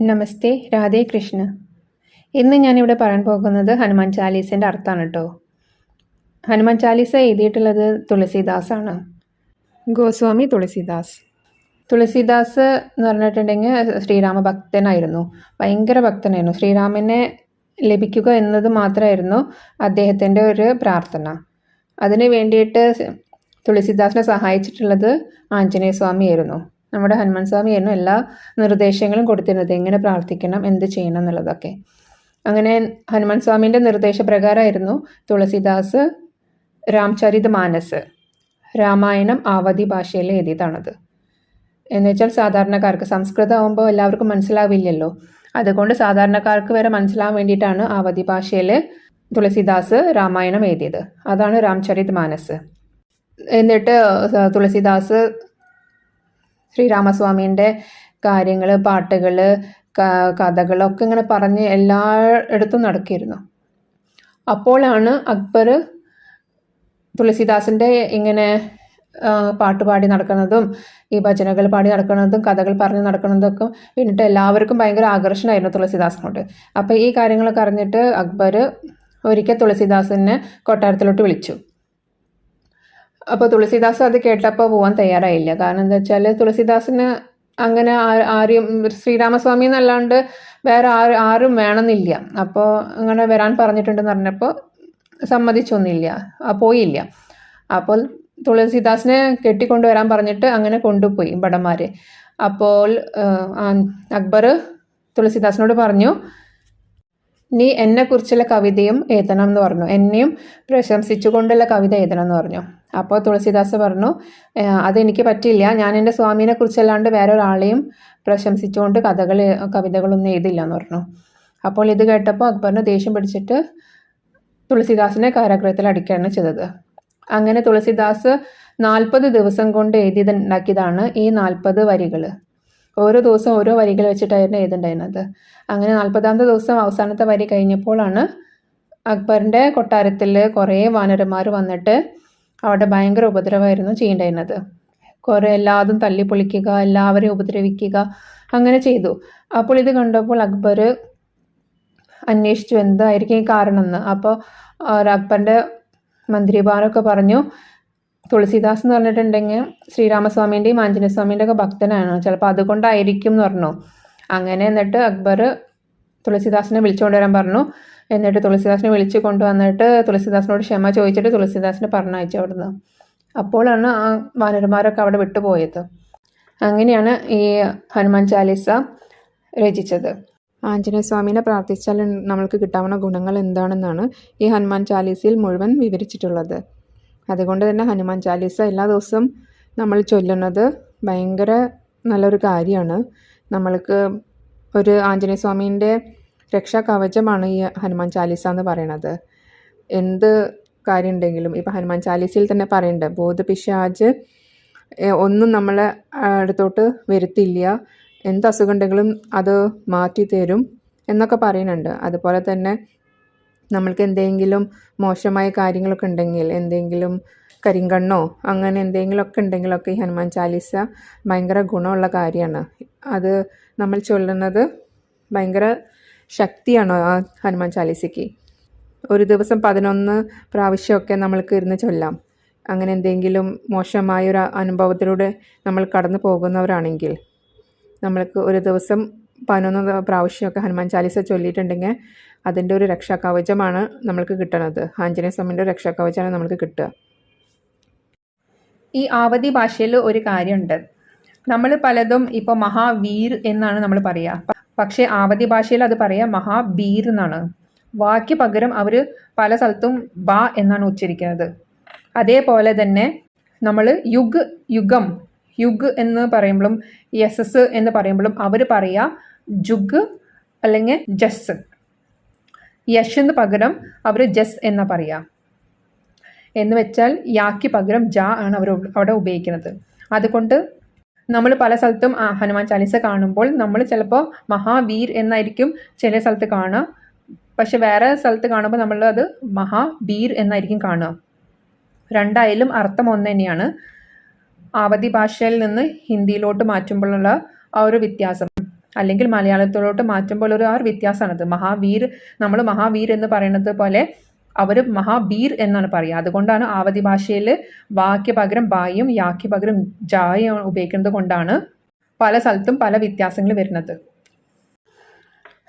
നമസ്തേ, രാധേ കൃഷ്ണ. ഇന്ന് ഞാനിവിടെ പറയാൻ പോകുന്നത് ഹനുമാൻ ചാലീസിൻ്റെ അർത്ഥമാണ് കേട്ടോ. ഹനുമാൻ ചാലീസ എഴുതിയിട്ടുള്ളത് തുളസിദാസാണ്, ഗോസ്വാമി തുളസിദാസ്. തുളസിദാസ് എന്ന് പറഞ്ഞിട്ടുണ്ടെങ്കിൽ ശ്രീരാമ ഭക്തനായിരുന്നു, ഭയങ്കര ഭക്തനായിരുന്നു. ശ്രീരാമനെ ലഭിക്കുക എന്നത് മാത്രമായിരുന്നു അദ്ദേഹത്തിൻ്റെ ഒരു പ്രാർത്ഥന. അതിന് വേണ്ടിയിട്ട് തുളസിദാസിനെ സഹായിച്ചിട്ടുള്ളത് ആഞ്ജനേയ സ്വാമിയായിരുന്നു. നമ്മുടെ ഹനുമാൻ സ്വാമിയായിരുന്നു എല്ലാ നിർദ്ദേശങ്ങളും കൊടുത്തിരുന്നത്, എങ്ങനെ പ്രാർത്ഥിക്കണം, എന്ത് ചെയ്യണം എന്നുള്ളതൊക്കെ. അങ്ങനെ ഹനുമാൻ സ്വാമീൻ്റെ നിർദ്ദേശപ്രകാരമായിരുന്നു തുളസിദാസ് രാംചരിത് മാനസ്, രാമായണം ആവധി ഭാഷയിൽ എഴുതിയതാണത്. എന്നുവെച്ചാൽ സാധാരണക്കാർക്ക്, സംസ്കൃതം ആകുമ്പോൾ എല്ലാവർക്കും മനസ്സിലാവില്ലല്ലോ, അതുകൊണ്ട് സാധാരണക്കാർക്ക് വരെ മനസ്സിലാവാൻ വേണ്ടിയിട്ടാണ് ആവധി ഭാഷയിൽ തുളസിദാസ് രാമായണം എഴുതിയത്. അതാണ് രാംചരിത് മാനസ്. എന്നിട്ട് തുളസിദാസ് ശ്രീരാമസ്വാമീൻ്റെ കാര്യങ്ങൾ, പാട്ടുകൾ, കഥകളൊക്കെ ഇങ്ങനെ പറഞ്ഞ് എല്ലായിടത്തും നടക്കിയിരുന്നു. അപ്പോഴാണ് അക്ബർ തുളസിദാസിൻ്റെ ഇങ്ങനെ പാട്ട് പാടി നടക്കുന്നതും ഈ ഭജനകൾ പാടി നടക്കുന്നതും കഥകൾ പറഞ്ഞ് നടക്കുന്നതൊക്കെ പിന്നിട്ട് എല്ലാവർക്കും ഭയങ്കര ആകർഷണമായിരുന്നു തുളസിദാസിനോട്. അപ്പോൾ ഈ കാര്യങ്ങളൊക്കെ അറിഞ്ഞിട്ട് അക്ബർ ഒരിക്കൽ തുളസിദാസിനെ കൊട്ടാരത്തിലോട്ട് വിളിച്ചു. അപ്പോൾ തുളസിദാസ് അത് കേട്ടപ്പോൾ പോകാൻ തയ്യാറായില്ല. കാരണം എന്താ വെച്ചാൽ തുളസിദാസിന് അങ്ങനെ ആരും ശ്രീരാമസ്വാമി എന്നല്ലാണ്ട് വേറെ ആരും വേണമെന്നില്ല. അപ്പോൾ അങ്ങനെ വരാൻ പറഞ്ഞിട്ടുണ്ടെന്ന് പറഞ്ഞപ്പോൾ സമ്മതിച്ചൊന്നുമില്ല, പോയില്ല. അപ്പോൾ തുളസിദാസിനെ കെട്ടിക്കൊണ്ടുവരാൻ പറഞ്ഞിട്ട് അങ്ങനെ കൊണ്ടുപോയി ഭടന്മാർ. അപ്പോൾ അക്ബർ തുളസിദാസിനോട് പറഞ്ഞു, നീ എന്നെക്കുറിച്ചുള്ള കവിതയും എഴുതണം എന്ന് പറഞ്ഞു, എന്നെയും പ്രശംസിച്ചുകൊണ്ടുള്ള കവിത എഴുതണം എന്ന് പറഞ്ഞു. അപ്പോൾ തുളസിദാസ് പറഞ്ഞു, അതെനിക്ക് പറ്റില്ല, ഞാൻ എൻ്റെ സ്വാമീനെ കുറിച്ചല്ലാണ്ട് വേറെ ഒരാളെയും പ്രശംസിച്ചുകൊണ്ട് കവിതകളൊന്നും എഴുതില്ല എന്ന് പറഞ്ഞു. അപ്പോൾ ഇത് കേട്ടപ്പോൾ അക്ബറിന് ദേഷ്യം പിടിച്ചിട്ട് തുളസിദാസിനെ കാരാഗൃഹത്തിൽ അടിക്കുകയാണ് ചെയ്തത്. അങ്ങനെ തുളസിദാസ് 40 ദിവസം കൊണ്ട് എഴുതിയുണ്ടാക്കിയതാണ് ഈ 40 വരികൾ. ഓരോ ദിവസം ഓരോ വരികൾ വെച്ചിട്ടായിരുന്നു എഴുതുണ്ടായിരുന്നത്. അങ്ങനെ 40ാമത്തെ ദിവസം അവസാനത്തെ വരി കഴിഞ്ഞപ്പോഴാണ് അക്ബറിൻ്റെ കൊട്ടാരത്തിൽ കുറേ വാനരന്മാർ വന്നിട്ട് അവിടെ ഭയങ്കര ഉപദ്രവമായിരുന്നു ചെയ്യേണ്ടിയിരുന്നത്. എല്ലാതും തല്ലിപ്പൊളിക്കുക, എല്ലാവരെയും ഉപദ്രവിക്കുക, അങ്ങനെ ചെയ്തു. അപ്പോൾ ഇത് കണ്ടപ്പോൾ അക്ബർ അന്വേഷിച്ചു എന്തായിരിക്കും ഈ കാരണം എന്ന്. അപ്പോൾ അക്ബറിൻ്റെ മന്ത്രിമാരൊക്കെ പറഞ്ഞു, തുളസിദാസ് എന്ന് പറഞ്ഞിട്ടുണ്ടെങ്കിൽ ശ്രീരാമസ്വാമീൻ്റെയും ആഞ്ജനേയ സ്വാമീൻ്റെ ഒക്കെ ഭക്തനാണ്, ചിലപ്പോൾ അതുകൊണ്ടായിരിക്കും എന്ന് പറഞ്ഞു. അങ്ങനെ എന്നിട്ട് അക്ബർ തുളസിദാസിനെ വിളിച്ചുകൊണ്ട് വരാൻ പറഞ്ഞു. എന്നിട്ട് തുളസിദാസിനെ വിളിച്ചു കൊണ്ടുവന്നിട്ട് തുളസിദാസിനോട് ക്ഷമ ചോദിച്ചിട്ട് തുളസിദാസിനെ പറഞ്ഞയച്ചു അവിടുന്ന്. അപ്പോഴാണ് ആ വാനരന്മാരൊക്കെ അവിടെ വിട്ടുപോയത്. അങ്ങനെയാണ് ഈ ഹനുമാൻ ചാലീസ രചിച്ചത്. ആഞ്ജനേയ സ്വാമീനെ പ്രാർത്ഥിച്ചാൽ നമ്മൾക്ക് കിട്ടാവുന്ന ഗുണങ്ങൾ എന്താണെന്നാണ് ഈ ഹനുമാൻ ചാലീസയിൽ മുഴുവൻ വിവരിച്ചിട്ടുള്ളത്. അതുകൊണ്ട് തന്നെ ഹനുമാൻ ചാലീസ എല്ലാ ദിവസവും നമ്മൾ ചൊല്ലുന്നത് ഭയങ്കര നല്ലൊരു കാര്യമാണ്. നമ്മൾക്ക് ഒരു ആഞ്ജനേയ സ്വാമീൻ്റെ രക്ഷാ കവചമാണ് ഈ ഹനുമാൻ ചാലീസ എന്ന് പറയുന്നത്. എന്ത് കാര്യം ഉണ്ടെങ്കിലും ഇപ്പോൾ ഹനുമാൻ ചാലീസയിൽ തന്നെ പറയുന്നുണ്ട്, ഭൂതപിശാച് ഒന്നും നമ്മളെ അടുത്തോട്ട് വരുത്തില്ല, എന്ത് അസുഖം ഉണ്ടെങ്കിലും അത് മാറ്റി തരും എന്നൊക്കെ പറയുന്നുണ്ട്. അതുപോലെ തന്നെ നമ്മൾക്ക് എന്തെങ്കിലും മോശമായ കാര്യങ്ങളൊക്കെ ഉണ്ടെങ്കിൽ, എന്തെങ്കിലും കരിങ്കണ്ണോ അങ്ങനെ എന്തെങ്കിലുമൊക്കെ ഉണ്ടെങ്കിലൊക്കെ ഈ ഹനുമാൻ ചാലീസ ഭയങ്കര ഗുണമുള്ള കാര്യമാണ്. അത് നമ്മൾ ചൊല്ലുന്നത് ഭയങ്കര ശക്തിയാണ് ആ ഹനുമാൻ ചാലീസയ്ക്ക്. ഒരു ദിവസം 11 പ്രാവശ്യമൊക്കെ നമ്മൾക്ക് ഇരുന്ന് ചൊല്ലാം. അങ്ങനെ എന്തെങ്കിലും മോശമായൊരു അനുഭവത്തിലൂടെ നമ്മൾ കടന്നു പോകുന്നവരാണെങ്കിൽ നമ്മൾക്ക് ഒരു ദിവസം 11 പ്രാവശ്യമൊക്കെ ഹനുമാൻ ചാലീസ ചൊല്ലിയിട്ടുണ്ടെങ്കിൽ അതിൻ്റെ ഒരു രക്ഷാകവചമാണ് നമ്മൾക്ക് കിട്ടുന്നത്. ആഞ്ജനേയ സ്വാമിൻ്റെ രക്ഷാകവചമാണ് നമ്മൾക്ക് കിട്ടുക. ഈ ആവധി ഭാഷയിൽ ഒരു കാര്യമുണ്ട്, നമ്മൾ പലതും ഇപ്പോൾ മഹാവീർ എന്നാണ് നമ്മൾ പറയുക, പക്ഷേ ആവധി ഭാഷയിൽ അത് പറയുക മഹാബീർ എന്നാണ്. വാക്ക് പകരം അവർ പല സ്ഥലത്തും ബ എന്നാണ് ഉച്ചരിക്കുന്നത്. അതേപോലെ തന്നെ നമ്മൾ യുഗ് എന്ന് പറയുമ്പോഴും യസസ് എന്ന് പറയുമ്പോഴും അവർ പറയുക ജുഗ് അല്ലെങ്കിൽ ജസ്. യഷിന് പകരം അവർ ജസ് എന്ന പറയുക. എന്ന് വെച്ചാൽ യാക്ക് പകരം ജ ആണ് അവർ അവിടെ ഉപയോഗിക്കുന്നത്. അതുകൊണ്ട് നമ്മൾ പല സ്ഥലത്തും ഹനുമാൻ ചാലീസ കാണുമ്പോൾ നമ്മൾ ചിലപ്പോൾ മഹാവീർ എന്നായിരിക്കും ചില സ്ഥലത്ത് കാണുക, പക്ഷെ വേറെ സ്ഥലത്ത് കാണുമ്പോൾ നമ്മൾ അത് മഹാബീർ എന്നായിരിക്കും കാണുക. രണ്ടായാലും അർത്ഥം ഒന്ന് തന്നെയാണ്. ആവധി ഭാഷയിൽ നിന്ന് ഹിന്ദിയിലോട്ട് മാറ്റുമ്പോഴുള്ള ആ ഒരു വ്യത്യാസം. അല്ലെങ്കിൽ മലയാളത്തിലോട്ട് മാറ്റുമ്പോൾ ഒരു വ്യത്യാസമാണത്. മഹാവീർ, നമ്മൾ മഹാവീർ എന്ന് പറയുന്നത് പോലെ അവർ മഹാബീർ എന്നാണ് പറയുക. അതുകൊണ്ടാണ് ആവതി ഭാഷയിൽ വാക്ക് പകരം ബായും യാക്ക് പകരം ജായും ഉപയോഗിക്കുന്നത് കൊണ്ടാണ് പല സ്ഥലത്തും പല വ്യത്യാസങ്ങൾ വരുന്നത്.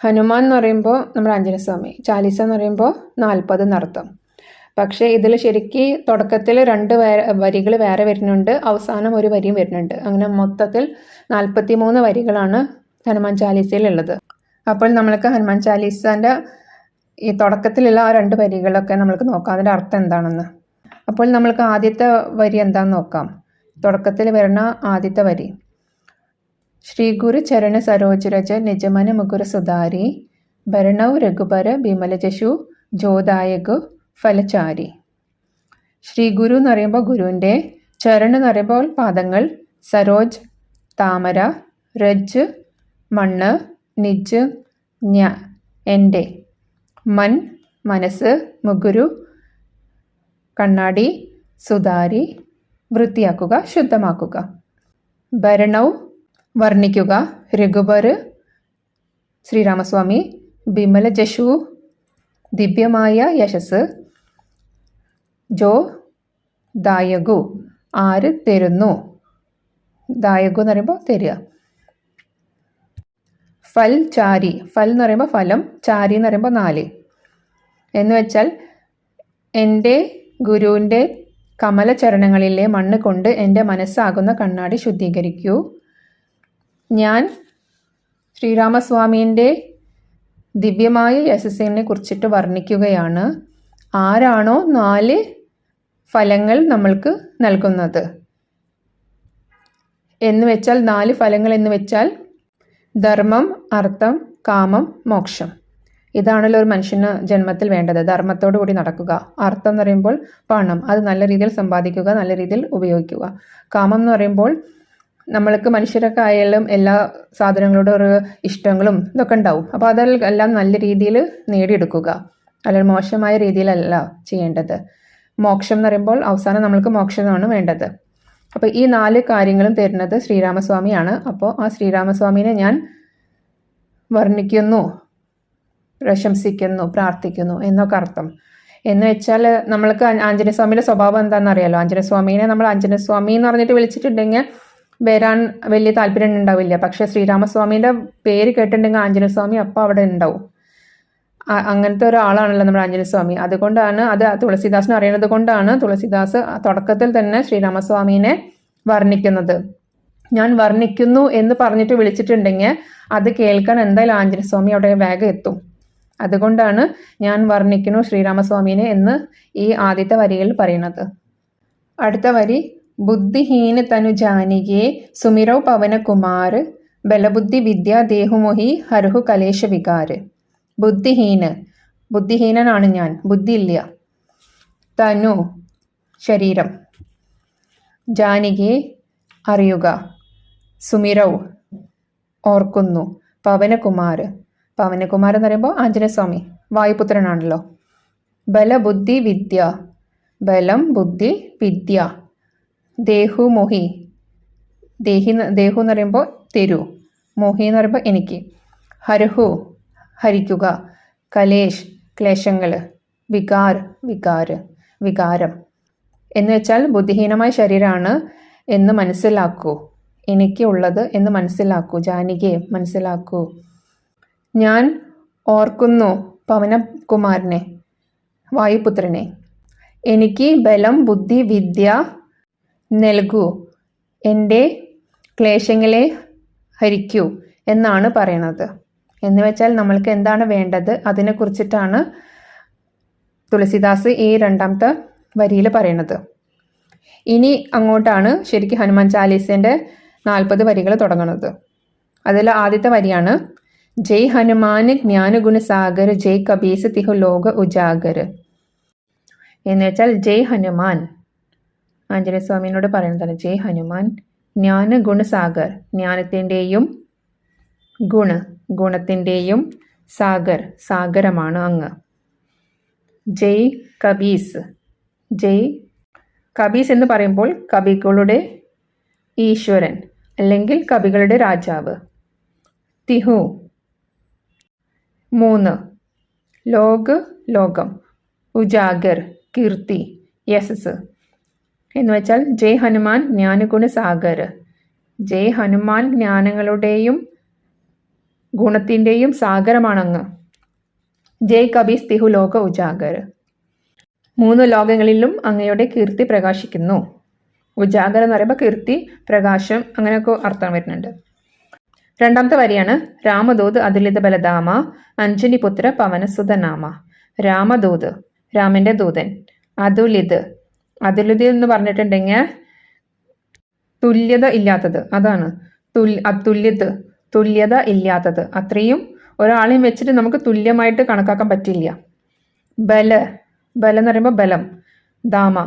ഹനുമാൻ എന്ന് പറയുമ്പോൾ നമ്മുടെ ആഞ്ജനേയസ്വാമി, ചാലീസ എന്ന് പറയുമ്പോൾ 40 എന്നർത്ഥം. പക്ഷേ ഇതിൽ ശരിക്ക് തുടക്കത്തിൽ 2 വരികൾ വേറെ വരുന്നുണ്ട്, അവസാനം ഒരു വരിയും വരുന്നുണ്ട്. അങ്ങനെ മൊത്തത്തിൽ 43 വരികളാണ് ഹനുമാൻ ചാലീസയിലുള്ളത്. അപ്പോൾ നമ്മൾക്ക് ഹനുമാൻ ചാലീസാൻ്റെ ഈ തുടക്കത്തിലുള്ള ആ 2 വരികളൊക്കെ നമ്മൾക്ക് നോക്കാം, അതിൻ്റെ അർത്ഥം എന്താണെന്ന്. അപ്പോൾ നമ്മൾക്ക് ആദ്യത്തെ വരി എന്താണെന്ന് നോക്കാം. തുടക്കത്തിൽ വരുന്ന ആദ്യത്തെ വരി, ശ്രീ ഗുരു ചരണ സരോജ രജ നിജമന മുകുര സുധാരി ഭരണവ് രഘുബര ബിമല ജശു ജോദായകു ഫലചാരി. ശ്രീ ഗുരു എന്ന് പറയുമ്പോൾ ഗുരുവിൻ്റെ, ചരൺ എന്ന് പറയുമ്പോൾ പാദങ്ങൾ, സരോജ് താമര, രജ് മണ്ണ്, നിജ് എൻ്റെ, മൻ മനസ്സ്, മുഗുരു കണ്ണാടി, സുധാരി വൃത്തിയാക്കുക ശുദ്ധമാക്കുക, ഭരണവ് വർണ്ണിക്കുക, രഘുബർ ശ്രീരാമസ്വാമി, ബിമല ജശു ദിവ്യമായ യശസ്, ജോ ദായകു ആര് തരുന്നു, ദായകു എന്ന് പറയുമ്പോൾ തരിക, ഫൽ ചാരി, ഫൽ എന്ന് പറയുമ്പോൾ ഫലം, ചാരി എന്ന് പറയുമ്പോൾ 4 എന്ന് വെച്ചാൽ എൻ്റെ ഗുരുവിൻ്റെ കമലചരണങ്ങളിലെ മണ്ണ് കൊണ്ട് എൻ്റെ മനസ്സാകുന്ന കണ്ണാടി ശുദ്ധീകരിക്കൂ. ഞാൻ ശ്രീരാമസ്വാമീൻ്റെ ദിവ്യമായ യശസ്സിനെ കുറിച്ചിട്ട് വർണ്ണിക്കുകയാണ്. ആരാണോ 4 ഫലങ്ങൾ നമ്മൾക്ക് നൽകുന്നത് എന്ന് വെച്ചാൽ, 4 ഫലങ്ങൾ എന്ന് വെച്ചാൽ ധർമ്മം, അർത്ഥം, കാമം, മോക്ഷം. ഇതാണല്ലോ ഒരു മനുഷ്യന് ജന്മത്തിൽ വേണ്ടത്. ധർമ്മത്തോടു കൂടി നടക്കുക. അർത്ഥം എന്ന് പറയുമ്പോൾ പണം, അത് നല്ല രീതിയിൽ സമ്പാദിക്കുക, നല്ല രീതിയിൽ ഉപയോഗിക്കുക. കാമം എന്ന് പറയുമ്പോൾ നമ്മൾക്ക് മനുഷ്യരൊക്കെ ആയാലും എല്ലാ സാധനങ്ങളോടും ഒരു ഇഷ്ടങ്ങളും ഇതൊക്കെ ഉണ്ടാവും. അപ്പോൾ അതെല്ലാം നല്ല രീതിയിൽ നേടിയെടുക്കുക, അല്ലെങ്കിൽ മോശമായ രീതിയിലല്ല ചെയ്യേണ്ടത്. മോക്ഷം എന്ന് പറയുമ്പോൾ അവസാനം നമ്മൾക്ക് മോക്ഷമാണ് വേണ്ടത്. അപ്പോൾ ഈ 4 കാര്യങ്ങളും തരുന്നത് ശ്രീരാമസ്വാമിയാണ്. അപ്പോൾ ആ ശ്രീരാമസ്വാമിനെ ഞാൻ വർണ്ണിക്കുന്നു, പ്രശംസിക്കുന്നു, പ്രാർത്ഥിക്കുന്നു എന്നൊക്കെ അർത്ഥം. എന്ന് വെച്ചാൽ നമ്മൾക്ക് ആഞ്ജനേയസ്വാമിയുടെ സ്വഭാവം എന്താണെന്ന് അറിയാലോ. ആഞ്ജനേയസ്വാമീനെ നമ്മൾ ആഞ്ജനേയസ്വാമി എന്ന് പറഞ്ഞിട്ട് വിളിച്ചിട്ടുണ്ടെങ്കിൽ വരാൻ വലിയ താല്പര്യം ഉണ്ടാവില്ല. പക്ഷേ ശ്രീരാമസ്വാമീൻ്റെ പേര് കേട്ടിട്ടുണ്ടെങ്കിൽ ആഞ്ജനേയസ്വാമി അപ്പോൾ അവിടെ ഉണ്ടാവും. അങ്ങനത്തെ ഒരാളാണല്ലോ നമ്മുടെ ആഞ്ജനേയസ്വാമി. അതുകൊണ്ടാണ് അത് തുളസിദാസിന് അറിയുന്നത് കൊണ്ടാണ് തുളസിദാസ് തുടക്കത്തിൽ തന്നെ ശ്രീരാമസ്വാമീനെ വർണ്ണിക്കുന്നത്. ഞാൻ വർണ്ണിക്കുന്നു എന്ന് പറഞ്ഞിട്ട് വിളിച്ചിട്ടുണ്ടെങ്കിൽ അത് കേൾക്കാൻ എന്തായാലും ആഞ്ജനേയസ്വാമി അവിടെ വേഗം എത്തും. അതുകൊണ്ടാണ് ഞാൻ വർണ്ണിക്കുന്നു ശ്രീരാമസ്വാമീനെ എന്ന് ഈ ആദ്യത്തെ വരിയിൽ പറയുന്നത്. അടുത്ത വരി, ബുദ്ധിഹീന തനു ജാനികേ സുമിരവ് പവനകുമാർ ബലബുദ്ധി വിദ്യ ദേഹുമോഹി ഹരുഹു കലേശ വികാര്. ബുദ്ധിഹീനനാണ് ഞാൻ, ബുദ്ധിയില്ല. തനു ശരീരം, ജാനികെ അറിയുക, സുമിരവ് ഓർക്കുന്നു, പവനകുമാർ എന്ന് പറയുമ്പോൾ ആഞ്ജനേയസ്വാമി വായുപുത്രനാണല്ലോ. ബലബുദ്ധി വിദ്യ, ബലം ബുദ്ധി വിദ്യ, ദേഹു മോഹി, ദേഹു എന്ന് പറയുമ്പോൾ തരൂ, മോഹി എന്ന് പറയുമ്പോൾ എനിക്ക്, ഹരഹു ഹരിക്കുക, കലേഷ് ക്ലേശങ്ങൾ, വികാരം എന്ന് വെച്ചാൽ ബുദ്ധിഹീനമായ ശരീരമാണ് എന്ന് മനസ്സിലാക്കൂ, എനിക്ക് ഉള്ളത് എന്ന് മനസ്സിലാക്കൂ, ജാനികെ മനസ്സിലാക്കൂ. ഞാൻ ഓർക്കുന്നു പവനകുമാരനെ, വായുപുത്രനെ. എനിക്ക് ബലം ബുദ്ധി വിദ്യ നൽകൂ, എൻ്റെ ക്ലേശങ്ങളെ ഹരിക്കൂ എന്നാണ് പറയണത്. എന്ന് വെച്ചാൽ നമ്മൾക്ക് എന്താണ് വേണ്ടത് അതിനെക്കുറിച്ചിട്ടാണ് തുളസിദാസ് ഈ 2ാമത്തെ വരിയിൽ പറയണത്. ഇനി അങ്ങോട്ടാണ് ശരിക്കും ഹനുമാൻ ചാലീസിൻ്റെ 40 വരികൾ തുടങ്ങുന്നത്. അതിൽ ആദ്യത്തെ വരിയാണ്, ജയ് ഹനുമാൻ ജ്ഞാനഗുണ സാഗർ ജയ് കബീസ് തിഹു ലോക ഉജാഗർ. എന്ന് വെച്ചാൽ ജയ് ഹനുമാൻ, ആഞ്ജനേയസ്വാമിനോട് പറയുന്നതാണ്. ജയ് ഹനുമാൻ ജ്ഞാനഗുണസാഗർ, ജ്ഞാനത്തിൻ്റെയും ഗുണത്തിൻ്റെയും സാഗരമാണ് അങ്ങ്. ജയ് കബീസ് എന്ന് പറയുമ്പോൾ കവികളുടെ ഈശ്വരൻ അല്ലെങ്കിൽ കവികളുടെ രാജാവ്. തിഹു 3. ലോക് ലോകം. ഉജാഗർ കീർത്തി യശസ്. എന്ന് വെച്ചാൽ ജയ് ഹനുമാൻ ജ്ഞാനഗുണ സാഗർ. ജയ് ഹനുമാൻ ജ്ഞാനങ്ങളുടെയും ഗുണത്തിൻ്റെയും സാഗരമാണങ്ങ്. ജയ് കബീസ് തിഹു ലോക ഉജാഗർ. 3 ലോകങ്ങളിലും അങ്ങയുടെ കീർത്തി പ്രകാശിക്കുന്നു. ഉജാഗർ എന്ന് പറയുമ്പോൾ കീർത്തി, പ്രകാശം, അങ്ങനെയൊക്കെ അർത്ഥം വരുന്നുണ്ട്. 2ാമത്തെ വരിയാണ് രാമദൂത് അതുലിത ബലധാമ അഞ്ജനിപുത്ര പവനസുതനാമ. രാമദൂത് രാമന്റെ ദൂതൻ. അതുലിത് അതുലിത് എന്ന് പറഞ്ഞിട്ടുണ്ടെങ്കിൽ തുല്യത ഇല്ലാത്തത്, അതാണ്. അതുല്യത് തുല്യത ഇല്ലാത്തത്. അത്രയും ഒരാളെയും വെച്ചിട്ട് നമുക്ക് തുല്യമായിട്ട് കണക്കാക്കാൻ പറ്റില്ല. ബല എന്ന് പറയുമ്പോൾ ബലം. ധാമ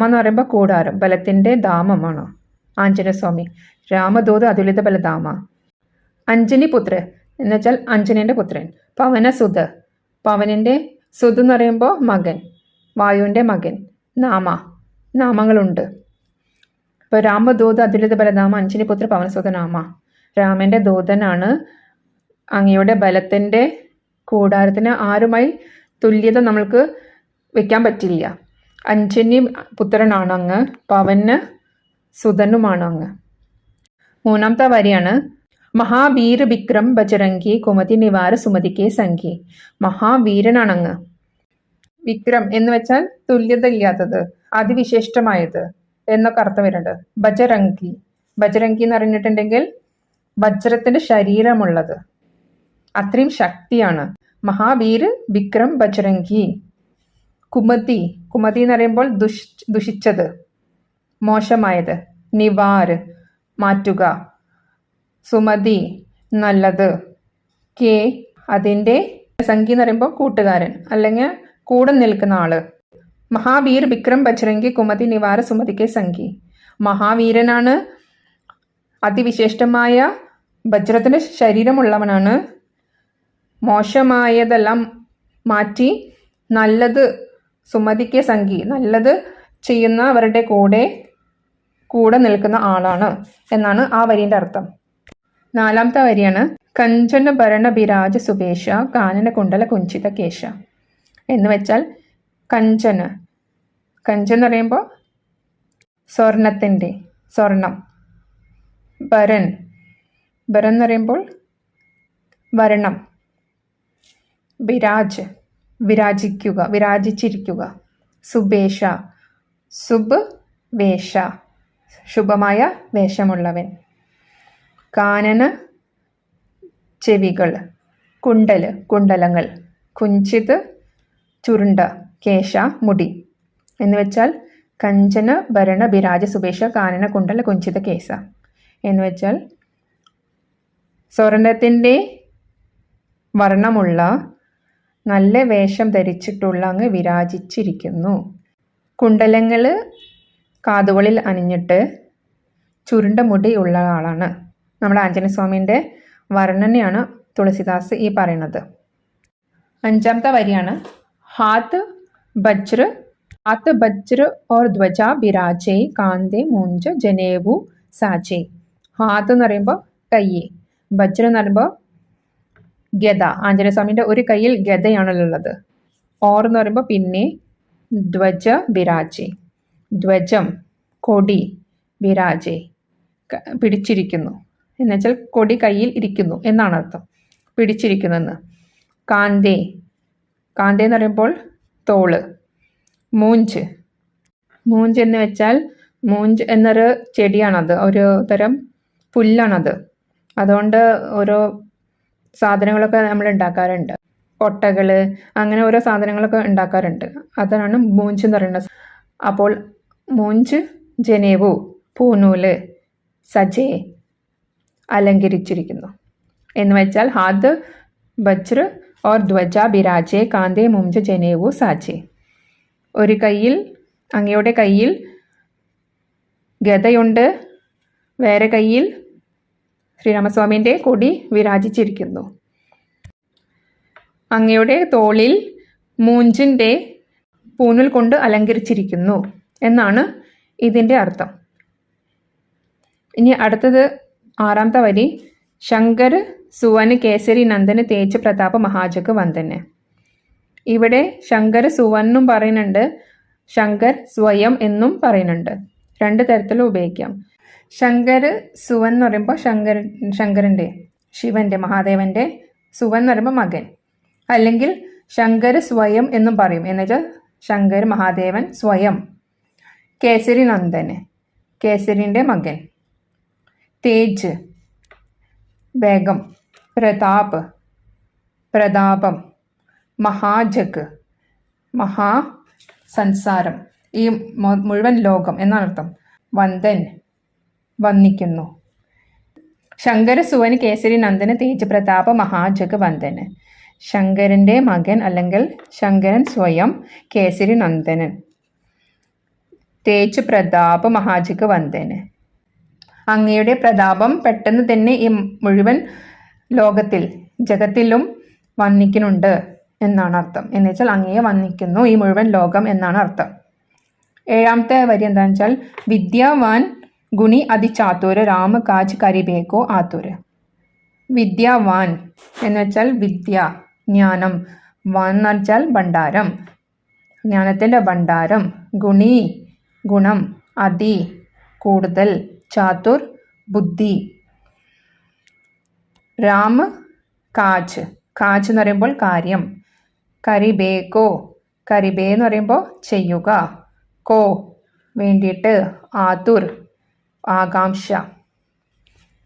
എന്ന് പറയുമ്പോൾ കൂടാരം, ബലത്തിന്റെ ധാമമാണ് ആഞ്ജനസ്വാമി. രാമദൂത് അതുലിത ബലധാമ. അഞ്ജനിപുത്ര എന്ന് വെച്ചാൽ അഞ്ജനന്റെ പുത്രൻ. പവനസുത് പവനന്റെ സുത് എന്ന് പറയുമ്പോൾ മകൻ, വായുവിന്റെ മകൻ. നാമങ്ങളുണ്ട്. ഇപ്പൊ രാമദൂത് അതുലിത ബലധാമ അഞ്ജനിപുത്ര പവനസുത നാമ. രാമന്റെ ദൂതനാണ്. അങ്ങയുടെ ബലത്തിന്റെ കൂടാരത്തിന് ആരുമായി തുല്യത നമ്മൾക്ക് വെക്കാൻ പറ്റില്ല. അഞ്ജനി പുത്രനാണ് അങ്ങ്, പവന് സുതനുമാണ് അങ്ങ്. 3ാമത്തെ വരിയാണ് മഹാവീര വിക്രം ബജരംഗി കുമതി നിവാര സുമതിക്കെ സംഖി. മഹാവീരനാണങ്ങ്. വിക്രം എന്ന് വെച്ചാൽ തുല്യത ഇല്ലാത്തത്, അതിവിശേഷ്ടമായത് എന്നൊക്കെ അർത്ഥം വരുന്നുണ്ട്. ബജരംഗി എന്ന് പറഞ്ഞിട്ടുണ്ടെങ്കിൽ വജ്രത്തിന്റെ ശരീരമുള്ളത്, അത്രയും ശക്തിയാണ്. മഹാവീർ വിക്രം ബജരംഗി. കുമതി എന്ന് പറയുമ്പോൾ ദുഷിച്ചത്, മോശമായത്. നിവാർ മാറ്റുക. സുമതി നല്ലത്. കെ അതിൻ്റെ. സംഖി എന്ന് പറയുമ്പോൾ കൂട്ടുകാരൻ അല്ലെങ്കിൽ കൂടെ നിൽക്കുന്ന ആള്. മഹാവീർ വിക്രം ബജരംഗി കുമതി നിവാര സുമതിക്കെ സംഖി. മഹാവീരനാണ്, അതിവിശേഷ്ടമായ വജ്രത്തിന്റെ ശരീരമുള്ളവനാണ്. മോശമായതെല്ലാം മാറ്റി നല്ലത്, സുമതിക്കെ സംഖി നല്ലത് ചെയ്യുന്നവരുടെ കൂടെ നിൽക്കുന്ന ആളാണ് എന്നാണ് ആ വരിയുടെ അർത്ഥം. 4ാമത്തെ വരിയാണ് കഞ്ചന ഭരണ ബിരാജ സുബേഷ കാനന കുണ്ടല കുഞ്ചിത കേശ. എന്ന് വെച്ചാൽ കഞ്ചൻ എന്ന് പറയുമ്പോൾ സ്വർണം. ഭരൻ എന്ന് പറയുമ്പോൾ വരണം. വിരാജിച്ചിരിക്കുക. സുബേഷ വേഷ ശുഭമായ വേഷമുള്ളവൻ. കാനന ചെവികൾ. കുണ്ടലങ്ങൾ. കുഞ്ചിത് ചുരുണ്ട. കേശ മുടി. എന്ന് വെച്ചാൽ കഞ്ചന ഭരണ ബിരാജ സുബേഷ കാനന കുണ്ടല കുഞ്ചിത കേശ. എന്ന് വെച്ചാൽ സ്വർണത്തിൻ്റെ വർണ്ണമുള്ള നല്ല വേഷം ധരിച്ചിട്ടുള്ള അങ്ങ് വിരാജിച്ചിരിക്കുന്നു. കുണ്ടലങ്ങൾ കാതുകളിൽ അണിഞ്ഞിട്ട് ചുരുണ്ട മുടി ഉള്ള ആളാണ്. നമ്മുടെ ആഞ്ജനസ്വാമിൻ്റെ വർണ്ണനയാണ് തുളസിദാസ് ഈ പറയുന്നത്. 5ാമത്തെ വരിയാണ് ഹാത്ത് ബജ്ര ഓർ ധ്വജ ബിരാജേ കാന്തേ മൂഞ്ച ജനേവു സാജേ. ഹാത്ത് എന്ന് പറയുമ്പോൾ കൈ, ബജ്ര എന്ന് പറയുമ്പോൾ ഗദ. ആഞ്ജനസ്വാമിൻ്റെ ഒരു കയ്യിൽ ഗദയാണുള്ളത്. ഓർ എന്ന് പറയുമ്പോൾ പിന്നെ. ധ്വജ ബിരാജേ ധ്വജം കൊടി. ബിരാജേ പിടിച്ചിരിക്കുന്നു എന്നുവെച്ചാൽ കൊടി കയ്യിൽ ഇരിക്കുന്നു എന്നാണ് അർത്ഥം. പിടിച്ചിരിക്കുന്നെന്ന്. കാന്തേ എന്ന് പറയുമ്പോൾ തോള്. മൂഞ്ച് എന്ന് വെച്ചാൽ മൂഞ്ച് എന്നൊരു ചെടിയാണത്, ഒരു തരം പുല്ലാണത്. അതുകൊണ്ട് ഓരോ സാധനങ്ങളൊക്കെ നമ്മൾ ഉണ്ടാക്കാറുണ്ട്. കൊട്ടകൾ അങ്ങനെ ഓരോ സാധനങ്ങളൊക്കെ ഉണ്ടാക്കാറുണ്ട്. അതാണ് മൂഞ്ച് എന്ന് പറയുന്നത്. അപ്പോൾ മൂഞ്ച് ജനേവു പൂനൂല് സജേ അലങ്കരിച്ചിരിക്കുന്നു എന്ന് വെച്ചാൽ ഹാദ് ബജ്ര ഓർ ധ്വജ ബിരാജെ കാന്തേ മൂഞ്ച് ജനേവു സാജേ. ഒരു കയ്യിൽ, അങ്ങയുടെ കയ്യിൽ ഗദയുണ്ട്, വേറെ കയ്യിൽ ശ്രീരാമസ്വാമിൻ്റെ കൊടി വിരാജിച്ചിരിക്കുന്നു. അങ്ങയുടെ തോളിൽ മൂഞ്ചിൻ്റെ പൂനൂൽ കൊണ്ട് അലങ്കരിച്ചിരിക്കുന്നു എന്നാണ് ഇതിൻ്റെ അർത്ഥം. ഇനി അടുത്തത് 6ാമത്തെ വരി. ശങ്കർ സുവന് കേസരി നന്ദന് തേജ് പ്രതാപ മഹാജഗ് വന്ദന്. ഇവിടെ ശങ്കർ സുവനും പറയുന്നുണ്ട്, ശങ്കർ സ്വയം എന്നും പറയുന്നുണ്ട്. രണ്ട് തരത്തിലും ഉപയോഗിക്കാം. ശങ്കർ സുവൻ എന്ന് പറയുമ്പോൾ ശങ്കരൻ്റെ, ശിവൻ്റെ, മഹാദേവൻ്റെ, സുവൻ എന്ന് പറയുമ്പോൾ മകൻ. അല്ലെങ്കിൽ ശങ്കർ സ്വയം എന്നും പറയും. എന്നുവെച്ചാൽ ശങ്കർ മഹാദേവൻ സ്വയം. കേസരി നന്ദന്, കേസരിൻ്റെ മകൻ. തേജ് വേഗം, പ്രതാപ് പ്രതാപം, മഹാജഗ് മഹാ സംസാരം, ഈ മുഴുവൻ ലോകം എന്നാണ് അർത്ഥം. വന്ദൻ വന്ദിക്കുന്നു. ശങ്കര സുവൻ കേസരി നന്ദന് തേജ് പ്രതാപ മഹാജഗ് വന്ദന്. ശങ്കരൻ്റെ മകൻ അല്ലെങ്കിൽ ശങ്കരൻ സ്വയം, കേസരി നന്ദനൻ, തേജ് പ്രതാപ് മഹാജഗ് വന്ദന്. അങ്ങയുടെ പ്രതാപം പെട്ടെന്ന് തന്നെ ഈ മുഴുവൻ ലോകത്തിൽ, ജഗത്തിലും വന്ദിക്കുന്നുണ്ട് എന്നാണ് അർത്ഥം. എന്ന് വെച്ചാൽ അങ്ങയെ വന്ദിക്കുന്നു ഈ മുഴുവൻ ലോകം എന്നാണ് അർത്ഥം. ഏഴാമത്തെ വരി എന്താണെന്ന് വെച്ചാൽ വിദ്യാവാൻ ഗുണി അതിചാതുര രാമ കാജ് കരിബേക്കോ ആതുര. വിദ്യാവാൻ എന്ന് വെച്ചാൽ വിദ്യ, ജ്ഞാനം. വാൻ എന്ന് വെച്ചാൽ ഭണ്ഡാരം, ജ്ഞാനത്തിൻ്റെ ഭണ്ഡാരം. ഗുണി ഗുണം, അതി കൂടുതൽ, ചാതുർ ബുദ്ധി. രാമ കാജ്, കാജ് എന്ന് പറയുമ്പോൾ കാര്യം. കരിബേക്കോ, കരിബേ എന്ന് പറയുമ്പോൾ ചെയ്യുക. കോ വേണ്ടിയിട്ട്, ആതുർ ആകാംക്ഷ.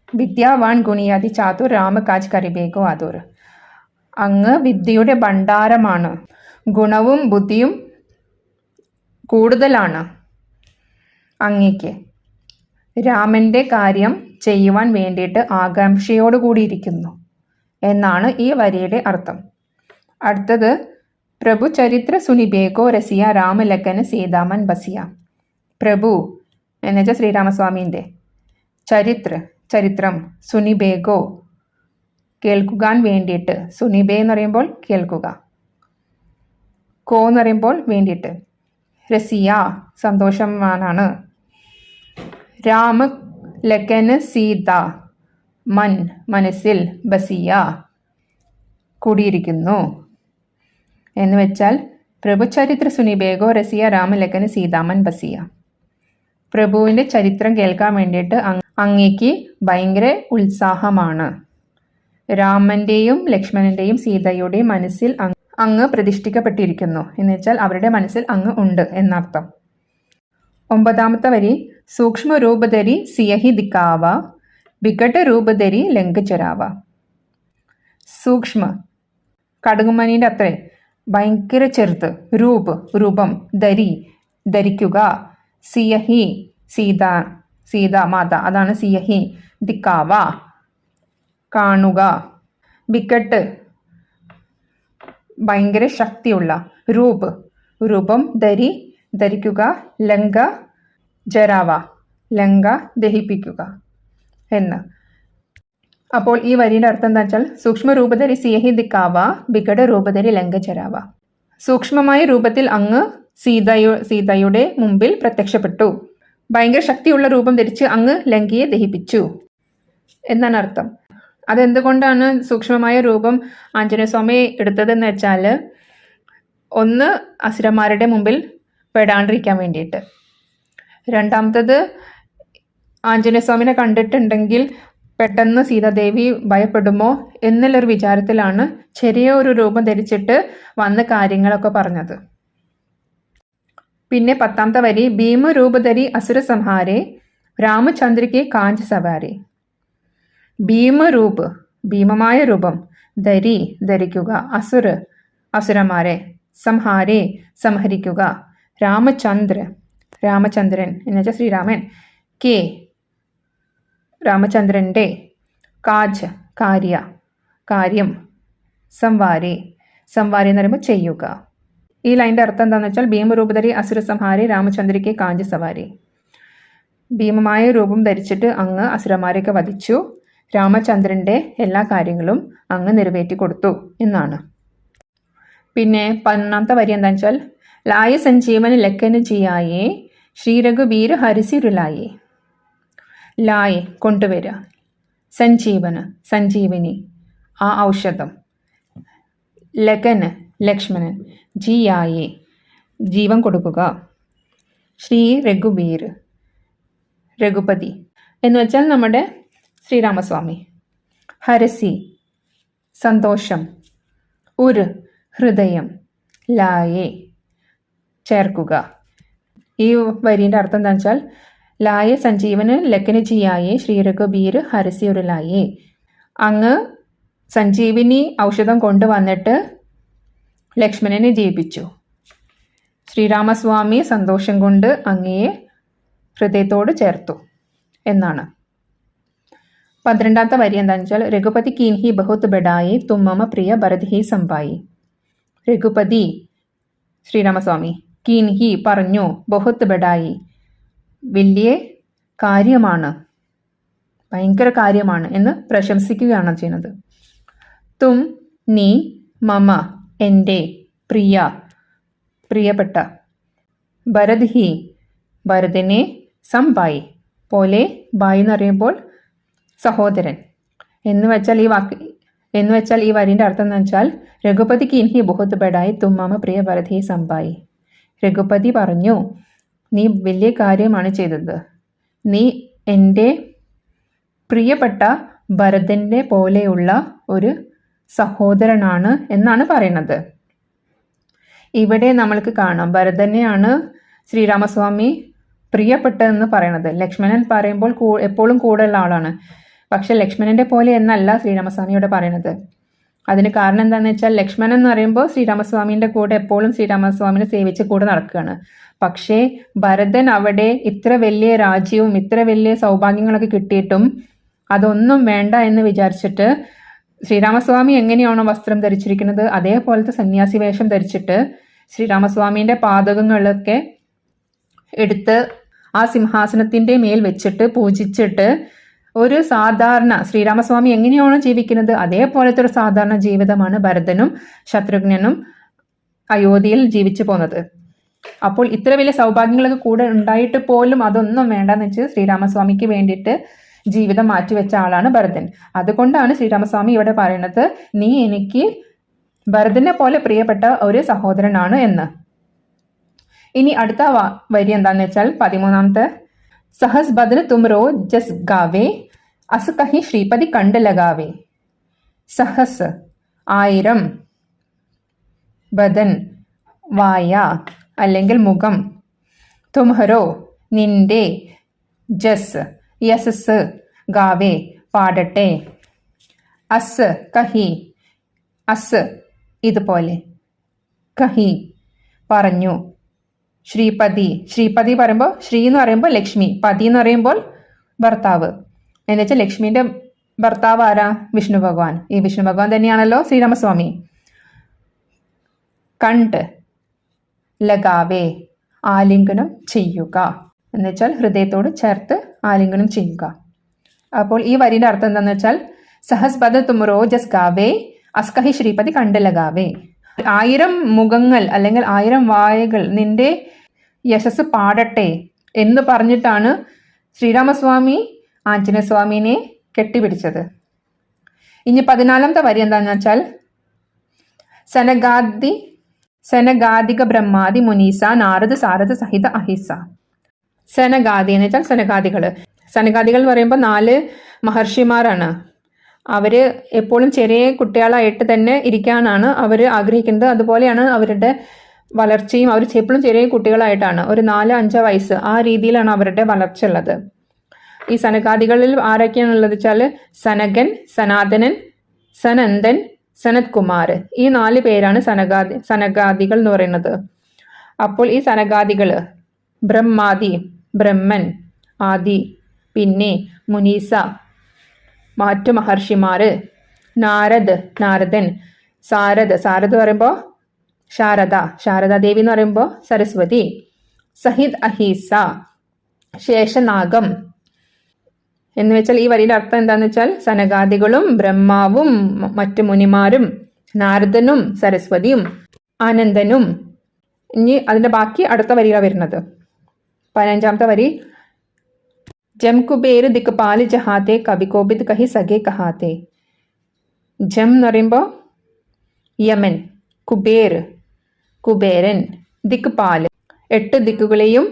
വിദ്യാവാൻ ഗുണിയാതി ചാതുർ രാമ കാജ് കരിബേക്കോ ആതുർ. അങ്ങ് വിദ്യയുടെ ഭണ്ഡാരമാണ്, ഗുണവും ബുദ്ധിയും കൂടുതലാണ് അങ്ങയ്ക്ക്. രാമൻ്റെ കാര്യം ചെയ്യുവാൻ വേണ്ടിയിട്ട് ആകാംക്ഷയോടുകൂടിയിരിക്കുന്നു എന്നാണ് ഈ വരിയുടെ അർത്ഥം. അടുത്തത് പ്രഭു ചരിത്ര സുനിബേഗോ രസിയ രാമലക്കന് സീതാമൻ ബസിയ. പ്രഭു എന്നുവെച്ചാൽ ശ്രീരാമസ്വാമീൻ്റെ, ചരിത്രം, സുനിബേഗോ കേൾക്കുവാൻ വേണ്ടിയിട്ട്. സുനിബേ എന്ന് പറയുമ്പോൾ കേൾക്കുക, കോ എന്ന് പറയുമ്പോൾ വേണ്ടിയിട്ട്. രസിയ സന്തോഷവാനാണ്. രാമ ലക്കന് സീത മൻ മനസ്സിൽ, ബസിയ കൂടിയിരിക്കുന്നു എന്ന് വെച്ചാൽ പ്രഭു ചരിത്ര സുനിബേഗോ രസിയ രാമലക്കന് സീതാമൻ ബസിയ. പ്രഭുവിൻ്റെ ചരിത്രം കേൾക്കാൻ വേണ്ടിയിട്ട് അങ്ങേക്ക് ഭയങ്കര ഉത്സാഹമാണ്. രാമൻ്റെയും ലക്ഷ്മണൻ്റെയും സീതയുടെയും മനസ്സിൽ അങ്ങ് പ്രതിഷ്ഠിക്കപ്പെട്ടിരിക്കുന്നു എന്ന് വെച്ചാൽ അവരുടെ മനസ്സിൽ അങ്ങ് ഉണ്ട് എന്നർത്ഥം. ഒമ്പതാമത്തെ വരി സൂക്ഷ്മ രൂപധരി സിയഹി ദിക്കാവ വികട രൂപധരി ലംഘചരാവ. സൂക്ഷ്മ കടുകുമണീൻ്റെ അത്രേ, ഭയങ്കര ചെറുത്ത്. രൂപം, ധരിക്കുക. സിയഹി സീത മാത, അതാണ് സിയഹി. ദിക്കാവ കാണുക. വികട്ട് ഭയങ്കര ശക്തിയുള്ള. രൂപം ധരിക്കുക. ലങ്ക ജരാവ ലങ്ക ദഹിപ്പിക്കുക എന്ന്. അപ്പോൾ ഈ വരിയുടെ അർത്ഥം എന്താ വെച്ചാൽ സൂക്ഷ്മ രൂപധരി സിയഹി ദിക്കാവ വികട രൂപധരി ലങ്ക ജരാവ. സൂക്ഷ്മമായ രൂപത്തിൽ അങ്ങ് സീതയുടെ മുമ്പിൽ പ്രത്യക്ഷപ്പെട്ടു. ഭയങ്കര ശക്തിയുള്ള രൂപം ധരിച്ച് അങ്ങ് ലങ്കയെ ദഹിപ്പിച്ചു എന്നാണ് അർത്ഥം. അതെന്തുകൊണ്ടാണ് സൂക്ഷ്മമായ രൂപം ആഞ്ജനേയസ്വാമി എടുത്തതെന്ന് വെച്ചാൽ, ഒന്ന് അസുരന്മാരുടെ മുമ്പിൽ പെടാണ്ടിരിക്കാൻ വേണ്ടിയിട്ട്. രണ്ടാമത്തത് ആഞ്ജനേയസ്വാമിനെ കണ്ടിട്ടുണ്ടെങ്കിൽ പെട്ടെന്ന് സീതാദേവി ഭയപ്പെടുമോ എന്നുള്ളൊരു വിചാരത്തിലാണ് ചെറിയ ഒരു രൂപം ധരിച്ചിട്ട് വന്ന് കാര്യങ്ങളൊക്കെ പറഞ്ഞത്. പിന്നെ 10ാമത്തെ വരി ഭീമരൂപധരി അസുര സംഹാരെ രാമചന്ദ്രയ്ക്ക് കാഞ്ച സവാരി. ഭീമമായ രൂപം, ധരിക്കുക, അസുരന്മാരെ, സംഹാരെ സംഹരിക്കുക, രാമചന്ദ്രൻ എന്ന് വെച്ചാൽ ശ്രീരാമൻ, രാമചന്ദ്രൻ്റെ, കാര്യം, സംവാരി എന്ന് പറയുമ്പോൾ ചെയ്യുക. ഈ ലൈൻ്റെ അർത്ഥം എന്താണെന്ന് വെച്ചാൽ ഭീമരൂപധരി അസുര സംഹാരി രാമചന്ദ്രയ്ക്ക് കാഞ്ച സവാരി. ഭീമമായ രൂപം ധരിച്ചിട്ട് അങ്ങ് അസുരന്മാരെയൊക്കെ വധിച്ചു, രാമചന്ദ്രൻ്റെ എല്ലാ കാര്യങ്ങളും അങ്ങ് നിറവേറ്റി കൊടുത്തു എന്നാണ്. പിന്നെ 11ാമത്തെ വരി എന്താണെന്ന് വെച്ചാൽ ലായ സഞ്ജീവന ലക്കന് ജിയായേ ശ്രീരഘുബീര ഹരിസിരുലായേ. ലായ് കൊണ്ടുവരിക, സഞ്ജീവനി ആ ഔഷധം. ലഗൻ ലക്ഷ്മണൻ, ജിയായേ ജീവൻ കൊടുക്കുക. ശ്രീ രഘുബീർ രഘുപതി എന്ന് വെച്ചാൽ നമ്മുടെ ശ്രീരാമസ്വാമി. ഹരസി സന്തോഷം. ഉർ ഹൃദയം. ലായേ ചേർക്കുക. ഈ വരീൻ്റെ അർത്ഥം എന്താണെന്ന് വെച്ചാൽ ലായ സഞ്ജീവന് ലക്കന് ജിയായേ ശ്രീ രഘുബീർ ഹരസി ഒരു ലായേ. അങ്ങ് സഞ്ജീവിനി ഔഷധം കൊണ്ടുവന്നിട്ട് ലക്ഷ്മണനെ ജീവിപ്പിച്ചു. ശ്രീരാമസ്വാമി സന്തോഷം കൊണ്ട് അങ്ങയെ ഹൃദയത്തോട് ചേർത്തു എന്നാണ്. 12ാമത്തെ വരി എന്താണെന്ന് വെച്ചാൽ രഘുപതി കീൻഹി ബഹുത് ബഡായി തുമ്മമ പ്രിയ ഭരത് ഹി സംഭായി. രഘുപതി ശ്രീരാമസ്വാമി കീൻഹി പറഞ്ഞു, ബഹുത് ബഡായി വലിയ കാര്യമാണ്, ഭയങ്കര കാര്യമാണ് എന്ന് പ്രശംസിക്കുകയാണ് ചെയ്യുന്നത്. തും നീ മമ എൻ്റെ പ്രിയ പ്രിയപ്പെട്ട ഭരത് ഹി ഭരതിനെ സംഭായി പോലെ ബായി എന്ന് പറയുമ്പോൾ സഹോദരൻ എന്ന് വെച്ചാൽ ഈ വരിൻ്റെ അർത്ഥം എന്ന് വെച്ചാൽ രഘുപതി കിൻഹി ബഹുത് ബഡായി തുമ്മാമ പ്രിയ ഭരത് ഹി സംഭായി. രഘുപതി പറഞ്ഞു, നീ വലിയ കാര്യമാണ് ചെയ്തത്, നീ എൻ്റെ പ്രിയപ്പെട്ട ഭരതൻ്റെ പോലെയുള്ള ഒരു സഹോദരനാണ് എന്നാണ് പറയുന്നത്. ഇവിടെ നമ്മൾക്ക് കാണാം ഭരതനെയാണ് ശ്രീരാമസ്വാമി പ്രിയപ്പെട്ടതെന്ന് പറയുന്നത്. ലക്ഷ്മണൻ പറയുമ്പോൾ എപ്പോഴും കൂടെയുള്ള ആളാണ്. പക്ഷെ ലക്ഷ്മണൻ്റെ പോലെ എന്നല്ല ശ്രീരാമസ്വാമിയോട് പറയുന്നത്. അതിന് കാരണം എന്താണെന്ന് വെച്ചാൽ ലക്ഷ്മണൻ എന്ന് പറയുമ്പോൾ ശ്രീരാമസ്വാമിൻ്റെ കൂടെ എപ്പോഴും ശ്രീരാമസ്വാമിനെ സേവിച്ച് കൂടെ നടക്കുകയാണ്. പക്ഷേ ഭരതൻ അവിടെ ഇത്ര വലിയ രാജ്യവും ഇത്ര വലിയ സൗഭാഗ്യങ്ങളൊക്കെ കിട്ടിയിട്ടും അതൊന്നും വേണ്ട എന്ന് വിചാരിച്ചിട്ട് ശ്രീരാമസ്വാമി എങ്ങനെയാണോ വസ്ത്രം ധരിച്ചിരിക്കുന്നത് അതേപോലത്തെ സന്യാസി വേഷം ധരിച്ചിട്ട് ശ്രീരാമസ്വാമീൻ്റെ പാദകങ്ങളൊക്കെ എടുത്ത് ആ സിംഹാസനത്തിൻ്റെ മേൽ വെച്ചിട്ട് പൂജിച്ചിട്ട് ഒരു സാധാരണ ശ്രീരാമസ്വാമി എങ്ങനെയാണോ ജീവിക്കുന്നത് അതേപോലത്തെ ഒരു സാധാരണ ജീവിതമാണ് ഭരതനും ശത്രുഘ്നനും അയോധ്യയിൽ ജീവിച്ചു പോകുന്നത്. അപ്പോൾ ഇത്ര വലിയ സൗഭാഗ്യങ്ങളൊക്കെ കൂടെ ഉണ്ടായിട്ട് പോലും അതൊന്നും വേണ്ടെന്ന് വെച്ച് ശ്രീരാമസ്വാമിക്ക് വേണ്ടിയിട്ട് ജീവിതം മാറ്റിവെച്ച ആളാണ് ഭരതൻ. അതുകൊണ്ടാണ് ശ്രീരാമസ്വാമി ഇവിടെ പറയുന്നത്, നീ എനിക്ക് ഭരതനെ പോലെ പ്രിയപ്പെട്ട ഒരു സഹോദരനാണ് എന്ന്. ഇനി അടുത്ത വരി എന്താന്ന് വെച്ചാൽ 13ാമത്തെ സഹസ് ബദൻ തും റോ ജസ് ഗാവേ അസ് കഹി ശ്രീപതി കണ്ട് ലഗാവേ. സഹസ് 1000, ബദൻ വായ അല്ലെങ്കിൽ മുഖം, തുംഹരോ നിന്റെ, ജസ് യസസ് ഗാവേ പാടട്ടെ, അസ് കഹി അസ് ഇതുപോലെ, കഹി പറഞ്ഞു, ശ്രീപതി പറയുമ്പോൾ ശ്രീ എന്ന് പറയുമ്പോൾ ലക്ഷ്മി, പതി എന്ന് പറയുമ്പോൾ ഭർത്താവ്. എന്ന് വെച്ചാൽ ലക്ഷ്മിന്റെ ഭർത്താവ് ആരാ? വിഷ്ണു ഭഗവാൻ. ഈ വിഷ്ണു ഭഗവാൻ തന്നെയാണല്ലോ ശ്രീരാമസ്വാമി. കണ്ട് ലഗാവേ ആലിംഗനം ചെയ്യുക എന്ന് വെച്ചാൽ ഹൃദയത്തോട് ചേർത്ത് ആലിംഗനം ചെയ്യുക. അപ്പോൾ ഈ വരിയുടെ അർത്ഥം എന്താണെന്ന് വെച്ചാൽ സഹസ് ബദ തും റോ ജസ് ഗാവേ അസ്കഹി ശ്രീപതി കണ്ട് ലഗാവേ. 1000 മുഖങ്ങൾ അല്ലെങ്കിൽ 1000 വായകൾ നിന്റെ യശസ് പാടട്ടെ എന്ന് പറഞ്ഞിട്ടാണ് ശ്രീരാമസ്വാമി ആഞ്ജനേയസ്വാമിനെ കെട്ടിപ്പിടിച്ചത്. ഇനി 14ാമത്തെ വരി എന്താണെന്ന് വെച്ചാൽ സനഗാദിക ബ്രഹ്മാദി മുനീസ നാരദ സാരദ സഹിത അഹിസ. സനഗാദി എന്ന് വെച്ചാൽ സനഗാദികൾ എന്ന് പറയുമ്പോൾ 4 മഹർഷിമാരാണ്. അവർ എപ്പോഴും ചെറിയ കുട്ടികളായിട്ട് തന്നെ ഇരിക്കാനാണ് അവർ ആഗ്രഹിക്കുന്നത്. അതുപോലെയാണ് അവരുടെ വളർച്ചയും. അവർ എപ്പോഴും ചെറിയ കുട്ടികളായിട്ടാണ്, ഒരു 4-5 വയസ്സ് ആ രീതിയിലാണ് അവരുടെ വളർച്ച ഉള്ളത്. ഈ സനകാദികളിൽ ആരൊക്കെയാണുള്ളത് വെച്ചാൽ സനകൻ, സനാതനൻ, സനന്ദൻ, സനത് കുമാർ. ഈ 4 പേരാണ് സനകാദികൾ എന്ന് പറയുന്നത്. അപ്പോൾ ഈ സനകാദികൾ ബ്രഹ്മാദി ബ്രഹ്മൻ, ആദി, പിന്നെ മുനീസ മറ്റു മഹർഷിമാർ, നാരദൻ, സാരദ് പറയുമ്പോൾ ശാരദാദേവി എന്ന് പറയുമ്പോൾ സരസ്വതി, സഹിത് അഹീസ ശേഷനാഗം. എന്ന് വെച്ചാൽ ഈ വരിയുടെ അർത്ഥം എന്താണെന്ന് വെച്ചാൽ സനകാദികളും ബ്രഹ്മാവും മറ്റു മുനിമാരും നാരദനും സരസ്വതിയും ആനന്ദനും. ഇനി അതിൻ്റെ ബാക്കി അടുത്ത വരിയാണ് വരുന്നത്. 15ാമത്തെ വരി ജം കുബേർ ദിക്പാൽ ജഹാത്തെ കബി കോബിത് കഹി സഗെ കഹാത്തെ. ജം എന്ന് പറയുമ്പോൾ യമൻ, കുബേർ കുബേരൻ, ദിക്പാൽ 8 ദിക്കുകളെയും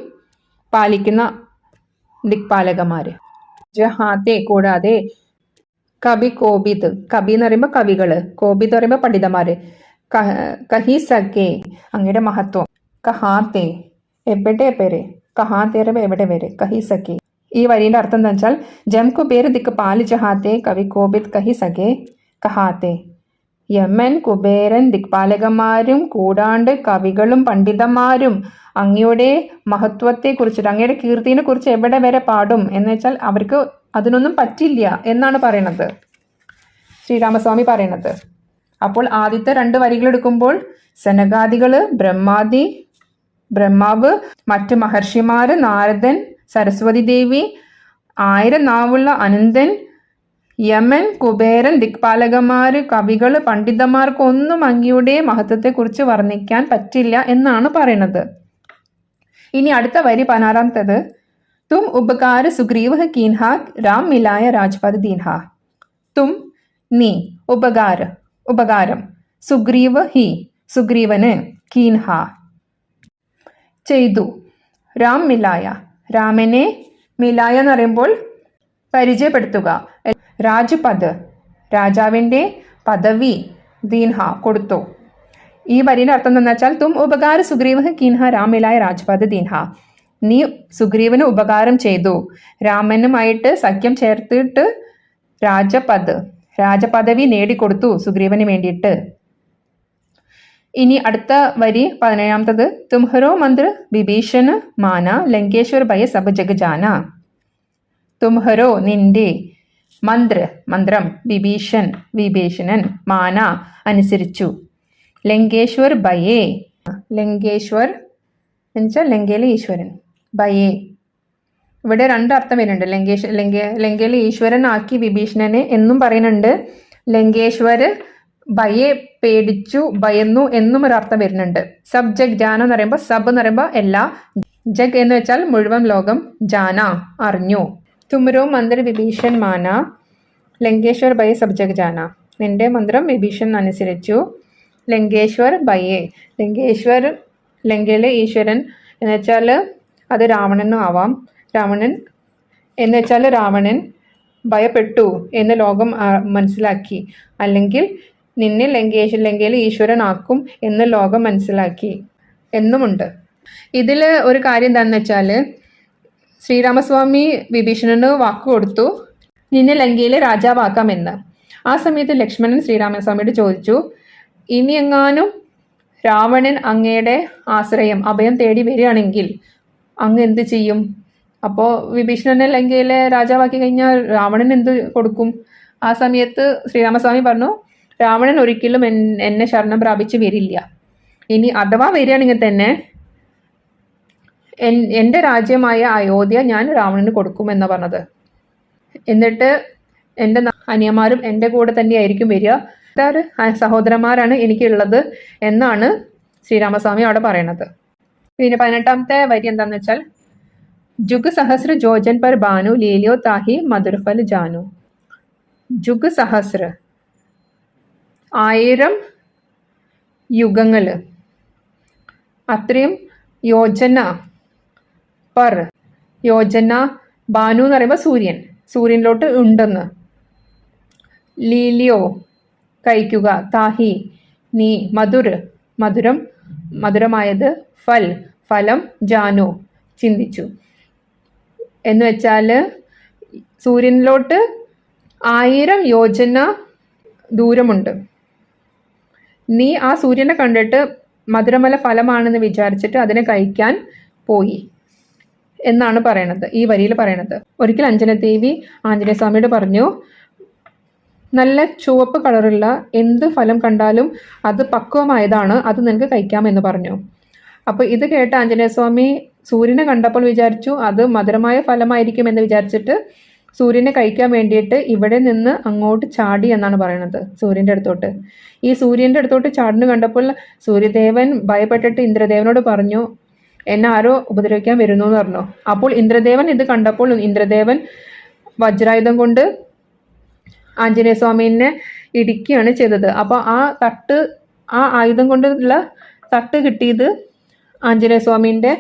പാലിക്കുന്ന ദിക്പാലകന്മാർ. ജഹാത്തെ കൂടാതെ കവി കോബിത്, കവി എന്ന് പറയുമ്പോൾ കവികള്, കോബിത് എന്ന് പറയുമ്പോൾ പണ്ഡിതന്മാര്. കഹി സക്കെ അങ്ങയുടെ മഹത്വം. കഹാത്തെ എവിടെ പേര്, കഹാത്തെ എവിടെ പേര്, കഹി സക്കെ. ഈ വരിയുടെ അർത്ഥം എന്താ വെച്ചാൽ ജം കുബേർ ദിക്ക് പാല് ജഹാത്തെ കവി കോബിത് കഹി സക്കെ കഹാത്തെ. യമൻ കുബേരൻ ദിക്പാലകന്മാരും കൂടാണ്ട് കവികളും പണ്ഡിതന്മാരും അങ്ങയുടെ മഹത്വത്തെ കുറിച്ചിട്ട് അങ്ങയുടെ കീർത്തിനെ കുറിച്ച് എവിടെ വരെ പാടും എന്ന് വെച്ചാൽ അവർക്ക് അതിനൊന്നും പറ്റില്ല എന്നാണ് പറയണത് ശ്രീരാമസ്വാമി പറയണത്. അപ്പോൾ ആദ്യത്തെ 2 വരികൾ എടുക്കുമ്പോൾ സനകാദികള്, ബ്രഹ്മാവ്, മറ്റു മഹർഷിമാര്, നാരദൻ, സരസ്വതി ദേവി, 1000 നാവുള്ള അനന്തൻ, യമൻ, കുബേരൻ, ദിക്പാലകന്മാര്, കവികള്, പണ്ഡിതന്മാർക്കൊന്നും അങ്ങയുടെ മഹത്വത്തെക്കുറിച്ച് വർണ്ണിക്കാൻ പറ്റില്ല എന്നാണ് പറയണത്. ഇനി അടുത്ത വരി 16-ാമത്തേത്. തും ഉപകാര സുഗ്രീവ കീൻഹ രാം മിലായ രാജ്പദ് ദീൻഹ. തും നീ, ഉപകാരം, സുഗ്രീവ ഹി സുഗ്രീവന്, കീൻഹ ചെയ്തു, രാം മിലായ രാമനെ, മിലായ എന്ന് പറയുമ്പോൾ പരിചയപ്പെടുത്തുക, രാജ്പദ് രാജാവിൻ്റെ പദവി, ദീൻഹ കൊടുത്തു. ഈ വരിയുടെ അർത്ഥം എന്താണെന്ന് വെച്ചാൽ തും ഉപകാര സുഗ്രീവ കീൻഹ രാം മിലായ രാജ്പദ് ദീൻഹ. നീ സുഗ്രീവന് ഉപകാരം ചെയ്തു, രാമനുമായിട്ട് സഖ്യം ചേർത്തിട്ട് രാജപദവി നേടിക്കൊടുത്തു സുഗ്രീവന് വേണ്ടിയിട്ട്. ഇനി അടുത്ത വരി 17-ാമത്തത്. തുംഹരോ മന്ത്ര വിഭീഷൺ മാന ലങ്കേശ്വർ ഭയ സബ് ജഗ് ജാന. തുംഹരോ നിന്റെ, മന്ത്രം വിഭീഷണൻ, മാന അനുസരിച്ചു, ലങ്കേശ്വർ ഭയേ, ലങ്കേശ്വർ എന്നുവെച്ചാൽ ലങ്കയിലെ ഈശ്വരൻ, ഭയേ ഇവിടെ 2 അർത്ഥം വരുന്നുണ്ട്. ലങ്കയിലെ ഈശ്വരൻ ആക്കി വിഭീഷണനെ എന്നും പറയുന്നുണ്ട്. ലങ്കേശ്വർ ഭയെ പേടിച്ചു, ഭയന്നു എന്നും ഒരർത്ഥം വരുന്നുണ്ട്. സബ് ജഗ് ജാന എന്ന് പറയുമ്പോൾ സബ് എന്ന് പറയുമ്പോൾ എല്ലാ, ജഗ് എന്ന് വെച്ചാൽ മുഴുവൻ ലോകം, ജാന അറിഞ്ഞു. തുമരോ മന്ത്ര വിഭീഷൺ മാന ലങ്കേശ്വർ ഭയ സബ് ജഗ് ജാന. നിന്റെ മന്ത്രം വിഭീഷൺ അനുസരിച്ചു, ലങ്കേശ്വർ ഭയേ. ലങ്കയിലെ ഈശ്വരൻ എന്ന് വെച്ചാൽ അത് രാവണനും ആവാം. രാവണൻ എന്ന് വെച്ചാൽ രാവണൻ ഭയപ്പെട്ടു എന്ന് ലോകം മനസ്സിലാക്കി, അല്ലെങ്കിൽ നിന്നെ ലങ്കയിലെ ഈശ്വരനാക്കും എന്ന് ലോകം മനസ്സിലാക്കി എന്നുമുണ്ട്. ഇതിൽ ഒരു കാര്യം എന്താണെന്ന് വെച്ചാൽ ശ്രീരാമസ്വാമി വിഭീഷണന് വാക്ക് കൊടുത്തു നിന്നെ ലങ്കയിലെ രാജാവാക്കാമെന്ന്. ആ സമയത്ത് ലക്ഷ്മണൻ ശ്രീരാമസ്വാമിയോട് ചോദിച്ചു, ഇനി എങ്ങാനും രാവണൻ അങ്ങയുടെ ആശ്രയം അഭയം തേടി വരികയാണെങ്കിൽ അങ്ങ് എന്ത് ചെയ്യും? അപ്പോൾ വിഭീഷണനെ ലങ്കയിലെ രാജാവാക്കി കഴിഞ്ഞാൽ രാവണൻ എന്ത് കൊടുക്കും? ആ സമയത്ത് ശ്രീരാമസ്വാമി പറഞ്ഞു, രാവണൻ ഒരിക്കലും എന്നെ ശരണം പ്രാപിച്ച് വരില്ല. ഇനി അഥവാ വരികയാണെങ്കിൽ തന്നെ എൻ്റെ രാജ്യമായ അയോധ്യ ഞാൻ രാവണന് കൊടുക്കുമെന്നാണ് പറഞ്ഞത്. എന്നിട്ട് എൻ്റെ അനിയന്മാരും എൻ്റെ കൂടെ തന്നെയായിരിക്കും വരിക, 6 സഹോദരന്മാരാണ് എനിക്കുള്ളത് എന്നാണ് ശ്രീരാമസ്വാമി അവിടെ പറയണത്. പിന്നെ 18-ാമത്തെ വരി എന്താണെന്ന് വെച്ചാൽ ജുഗ് സഹസ്ര ജോജൻ പർ ബാനു ലീലിയോ താഹി മധുർഫൽ ജാനു. ജുഗ് സഹസ്ര 1000 യുഗങ്ങൾ, അത്രയും യോജന, പർ യോജന, ബാനു എന്ന് പറയുമ്പോൾ സൂര്യനിലോട്ട് ഉണ്ടെന്ന്, ലീലിയോ കഴിക്കുക, താഹി നീ, മധുരമായത്, ഫലം, ജാനു ചിന്തിച്ചു. എന്ന് വെച്ചാൽ സൂര്യനിലോട്ട് 1000 യോജന ദൂരമുണ്ട്. നീ ആ സൂര്യനെ കണ്ടിട്ട് മധുരമല ഫലമാണെന്ന് വിചാരിച്ചിട്ട് അതിനെ കഴിക്കാൻ പോയി എന്നാണ് പറയണത്, ഈ വരിയിൽ പറയണത്. ഒരിക്കൽ അഞ്ജനദേവി ആഞ്ജനേയസ്വാമിയോട് പറഞ്ഞു, നല്ല ചുവപ്പ് കളറുള്ള എന്ത് ഫലം കണ്ടാലും അത് പക്വമായതാണ്, അത് നിനക്ക് കഴിക്കാമെന്ന് പറഞ്ഞു. അപ്പോൾ ഇത് കേട്ട ആഞ്ജനേയസ്വാമി സൂര്യനെ കണ്ടപ്പോൾ വിചാരിച്ചു അത് മധുരമായ ഫലമായിരിക്കും എന്ന് വിചാരിച്ചിട്ട് സൂര്യനെ കഴിക്കാൻ വേണ്ടിയിട്ട് ഇവിടെ നിന്ന് അങ്ങോട്ട് ചാടി എന്നാണ് പറയുന്നത്, സൂര്യൻ്റെ അടുത്തോട്ട്. ഈ സൂര്യൻ്റെ അടുത്തോട്ട് ചാടുന്നു കണ്ടപ്പോൾ സൂര്യദേവൻ ഭയപ്പെട്ടിട്ട് ഇന്ദ്രദേവനോട് പറഞ്ഞു, എന്നെ ആരോ ഉപദ്രവിക്കാൻ വരുന്നു എന്ന് പറഞ്ഞു. അപ്പോൾ ഇന്ദ്രദേവൻ ഇത് കണ്ടപ്പോൾ ഇന്ദ്രദേവൻ വജ്രായുധം കൊണ്ട് ആഞ്ജനേയസ്വാമീനെ ഇടിക്കുകയാണ് ചെയ്തത്. അപ്പോൾ ആ ആയുധം കൊണ്ടുള്ള തട്ട് കിട്ടിയത് ആഞ്ജനേയ സ്വാമീൻ്റെ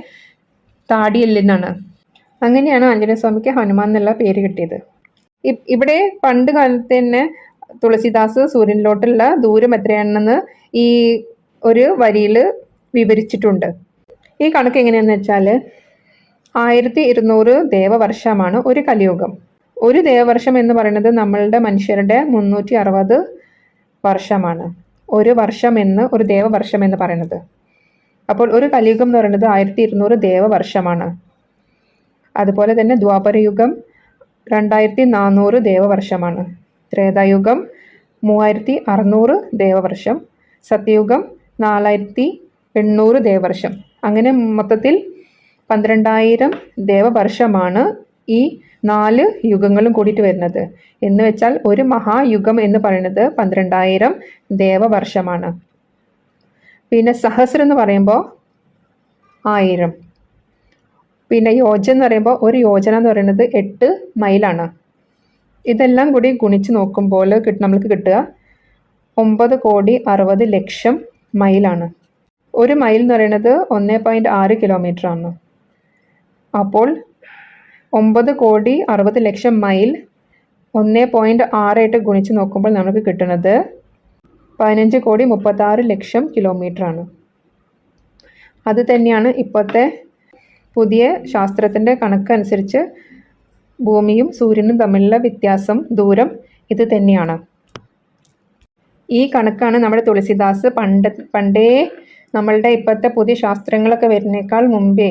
താടിയെല്ലിനാണ്. അങ്ങനെയാണ് ആഞ്ജനേയ സ്വാമിക്ക് ഹനുമാൻ എന്നുള്ള പേര് കിട്ടിയത്. ഇവിടെ പണ്ട് കാലത്ത് തന്നെ തുളസിദാസ് സൂര്യനിലോട്ടുള്ള ദൂരം എത്രയാണെന്ന് ഈ ഒരു വരിയിൽ വിവരിച്ചിട്ടുണ്ട്. ഈ കണക്ക് എങ്ങനെയാണെന്ന് വെച്ചാൽ 1200 ദേവവർഷമാണ് ഒരു കലിയുഗം. ഒരു ദേവവർഷം എന്ന് പറയുന്നത് നമ്മളുടെ മനുഷ്യരുടെ 360 വർഷമാണ് ഒരു ദേവവർഷം എന്ന് പറയുന്നത്. അപ്പോൾ ഒരു കലിയുഗം എന്ന് പറയുന്നത് 1200 ദേവവർഷമാണ്. അതുപോലെ തന്നെ ദ്വാപരയുഗം 2400 ദേവവർഷമാണ്. ത്രേതായുഗം 3600 ദേവവർഷം. സത്യയുഗം 4800 ദേവവർഷം. അങ്ങനെ മൊത്തത്തിൽ 12000 ദേവവർഷമാണ് ഈ 4 യുഗങ്ങളും കൂടിയിട്ട് വരുന്നത്. എന്ന് വെച്ചാൽ ഒരു മഹായുഗം എന്ന് പറയുന്നത് 12000 ദേവവർഷമാണ്. പിന്നെ സഹസ്രം എന്ന് പറയുമ്പോൾ 1000. പിന്നെ യോജന എന്ന് പറയുമ്പോൾ ഒരു യോജന എന്ന് പറയുന്നത് 8 മൈലാണ്. ഇതെല്ലാം കൂടി ഗുണിച്ച് നോക്കുമ്പോൾ നമ്മൾക്ക് കിട്ടുക 9,60,00,000 മൈലാണ്. ഒരു മൈൽ എന്ന് പറയുന്നത് 1.6 കിലോമീറ്റർ ആണ്. അപ്പോൾ 9,60,00,000 മൈൽ 1.6 ആയിട്ട് ഗുണിച്ച് നോക്കുമ്പോൾ നമുക്ക് കിട്ടുന്നത് 15,36,00,000 കിലോമീറ്റർ ആണ്. അത് തന്നെയാണ് ഇപ്പോഴത്തെ പുതിയ ശാസ്ത്രത്തിൻ്റെ കണക്കനുസരിച്ച് ഭൂമിയും സൂര്യനും തമ്മിലുള്ള ദൂരം ഇത് തന്നെയാണ്. ഈ കണക്കാണ് നമ്മുടെ തുളസിദാസ് പണ്ടേ നമ്മളുടെ ഇപ്പോഴത്തെ പുതിയ ശാസ്ത്രങ്ങളൊക്കെ വരുന്നേക്കാൾ മുമ്പേ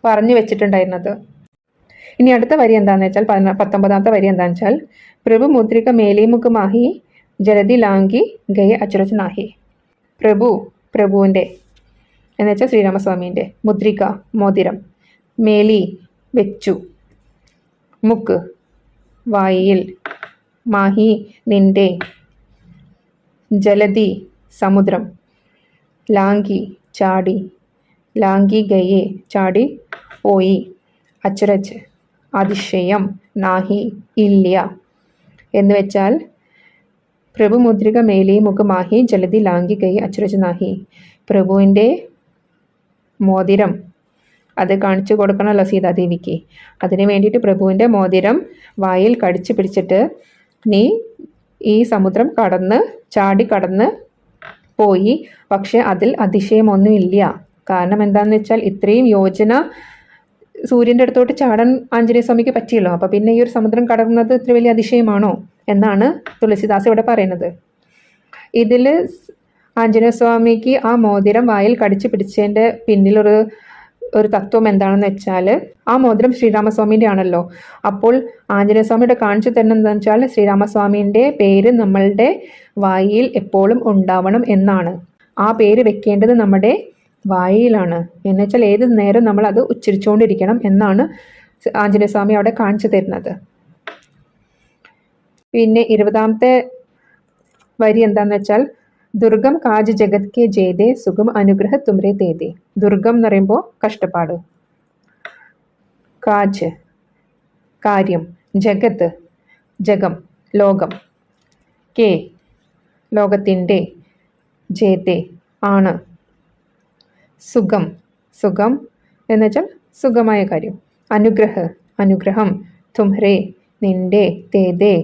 പറഞ്ഞു വെച്ചിട്ടുണ്ടായിരുന്നത്. ഇനി അടുത്ത വരി എന്താണെന്ന് വെച്ചാൽ 19ാമത്തെ വരി എന്താണെന്ന് വെച്ചാൽ പ്രഭു മുദ്രിക മേലിമുഖ് മാഹി ജലതി ലാങ്കി ഗയ അച്ചുരച്ച് നാഹി. പ്രഭുവിൻ്റെ എന്ന് വെച്ചാൽ ശ്രീരാമസ്വാമീൻ്റെ, മുദ്രിക മോതിരം, മേലി വെച്ചു, മുക്ക് വായിൽ, മാഹി നിന്റെ, ജലതി സമുദ്രം, ലാങ്കി ചാടി, ലാങ്കി ഗയെ ചാടി പോയി, അച്ചുരച്ച് അതിശയം, നാഹി ഇല്ല. എന്ന് വെച്ചാൽ പ്രഭു മുദ്രിക മേലി മുഖ് മാഹി ജലതി ലാങ്കി ഗയെ അച്ചുരച്ച് നാഹി. പ്രഭുവിൻ്റെ മോതിരം അത് കാണിച്ചു കൊടുക്കണമല്ലോ സീതാദേവിക്ക്. അതിന് വേണ്ടിയിട്ട് പ്രഭുവിൻ്റെ മോതിരം വായിൽ കടിച്ചു പിടിച്ചിട്ട് നീ ഈ സമുദ്രം ചാടി കടന്ന് പോയി. പക്ഷെ അതിൽ അതിശയമൊന്നുമില്ല. കാരണം എന്താണെന്ന് വെച്ചാൽ ഇത്രയും യോജന സൂര്യൻ്റെ അടുത്തോട്ട് ചാടാൻ ആഞ്ജനേയ സ്വാമിക്ക് പറ്റിയല്ലോ. അപ്പോൾ പിന്നെ ഈ ഒരു സമുദ്രം കടന്നത് ഇത്ര വലിയ അതിശയമാണോ എന്നാണ് തുളസിദാസ് ഇവിടെ പറയുന്നത്. ഇതിൽ ആഞ്ജനേയ സ്വാമിക്ക് ആ മോതിരം വായിൽ കടിച്ചു പിടിച്ചതിൻ്റെ പിന്നിലൊരു തത്വം എന്താണെന്ന് വെച്ചാൽ ആ മോതിരം ശ്രീരാമസ്വാമീൻ്റെ ആണല്ലോ. അപ്പോൾ ആഞ്ജനേയ സ്വാമിയുടെ കാണിച്ചു തരുന്നത് എന്താണെന്ന് വെച്ചാൽ ശ്രീരാമസ്വാമീൻ്റെ പേര് നമ്മളുടെ വായിൽ എപ്പോഴും ഉണ്ടാവണം എന്നാണ്. ആ പേര് വെക്കേണ്ടത് നമ്മുടെ വായിലാണ്. എന്നുവെച്ചാൽ ഏത് നേരം നമ്മൾ അത് ഉച്ചരിച്ചുകൊണ്ടിരിക്കണം എന്നാണ് ആഞ്ജനേയ സ്വാമി അവിടെ കാണിച്ചു തരുന്നത്. പിന്നെ 20ാമത്തെ വരി എന്താണെന്ന് വെച്ചാൽ ദുർഗം കാജ് ജഗത് കെ ജേദേ സുഖം അനുഗ്രഹ തുമ്രെ തേദേ. ദുർഗം എന്ന് പറയുമ്പോൾ കഷ്ടപ്പാട്, കാജ് കാര്യം, ജഗത്ത് ജഗം ലോകം, കെ ലോകത്തിൻ്റെ, ജേദേ ആണ്, സുഖം എന്ന് വെച്ചാൽ സുഖമായ കാര്യം, അനുഗ്രഹം, തുമ്രെ നിന്റെ, തേദേ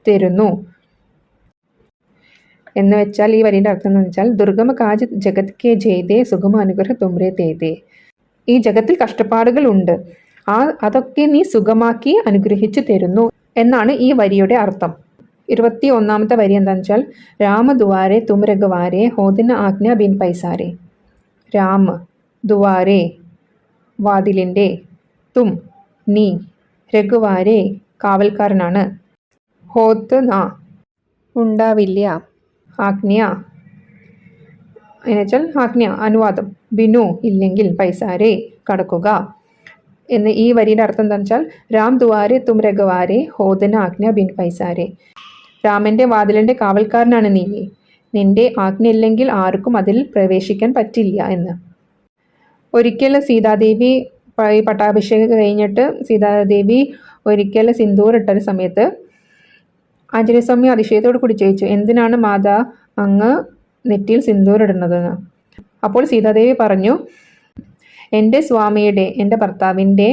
തരുന്നു. എന്ന് വെച്ചാൽ ഈ വരിയുടെ അർത്ഥം എന്ന് വെച്ചാൽ ദുർഗമ കാജ് ജഗത് കെ ജേദേ സുഗമ അനുഗ്രഹ തുമ്രെ തേദേ. ഈ ജഗത്തിൽ കഷ്ടപ്പാടുകൾ ഉണ്ട്, അതൊക്കെ നീ സുഖമാക്കി അനുഗ്രഹിച്ചു തരുന്നു എന്നാണ് ഈ വരിയുടെ അർത്ഥം. 21ാമത്തെ വരി എന്താണെന്ന് വെച്ചാൽ രാമദുവാരെ തും രഘുവാരെ ഹോദിന ആജ്ഞ ബിൻ പൈസാരെ. രാമ ദുവാരെ വാതിലിൻ്റെ, തും നീ, രഘുവാരെ കാവൽക്കാരനാണ്, ഹോത്ത് നാ ഉണ്ടാവില്ല, ആജ്ഞ എന്നുവെച്ചാൽ ആജ്ഞ അനുവാദം, ബിനു ഇല്ലെങ്കിൽ, പൈസാരെ കടക്കുക. എന്ന് ഈ വരിയുടെ അർത്ഥം എന്താണെന്ന് വെച്ചാൽ രാം ദുവാരെ തും രഘുവാരെ ഹോദന ആജ്ഞ ബിൻ പൈസാരെ. രാമൻ്റെ വാതിലിൻ്റെ കാവൽക്കാരനാണ് നീ, നിന്റെ ആജ്ഞ ഇല്ലെങ്കിൽ ആർക്കും അതിൽ പ്രവേശിക്കാൻ പറ്റില്ല എന്ന്. ഒരിക്കൽ സീതാദേവി പട്ടാഭിഷേകം കഴിഞ്ഞിട്ട് സീതാദേവി ഒരിക്കൽ സിന്ദൂർ ഇട്ടൊരു സമയത്ത് ആഞ്ജനേയസ്വാമി അതിശയത്തോട് കൂടി ചോദിച്ചു, എന്തിനാണ് മാതാ അങ്ങ് നെറ്റിയിൽ സിന്ദൂരിടുന്നതെന്ന്. അപ്പോൾ സീതാദേവി പറഞ്ഞു, എൻ്റെ സ്വാമിയുടെ, എൻ്റെ ഭർത്താവിൻ്റെ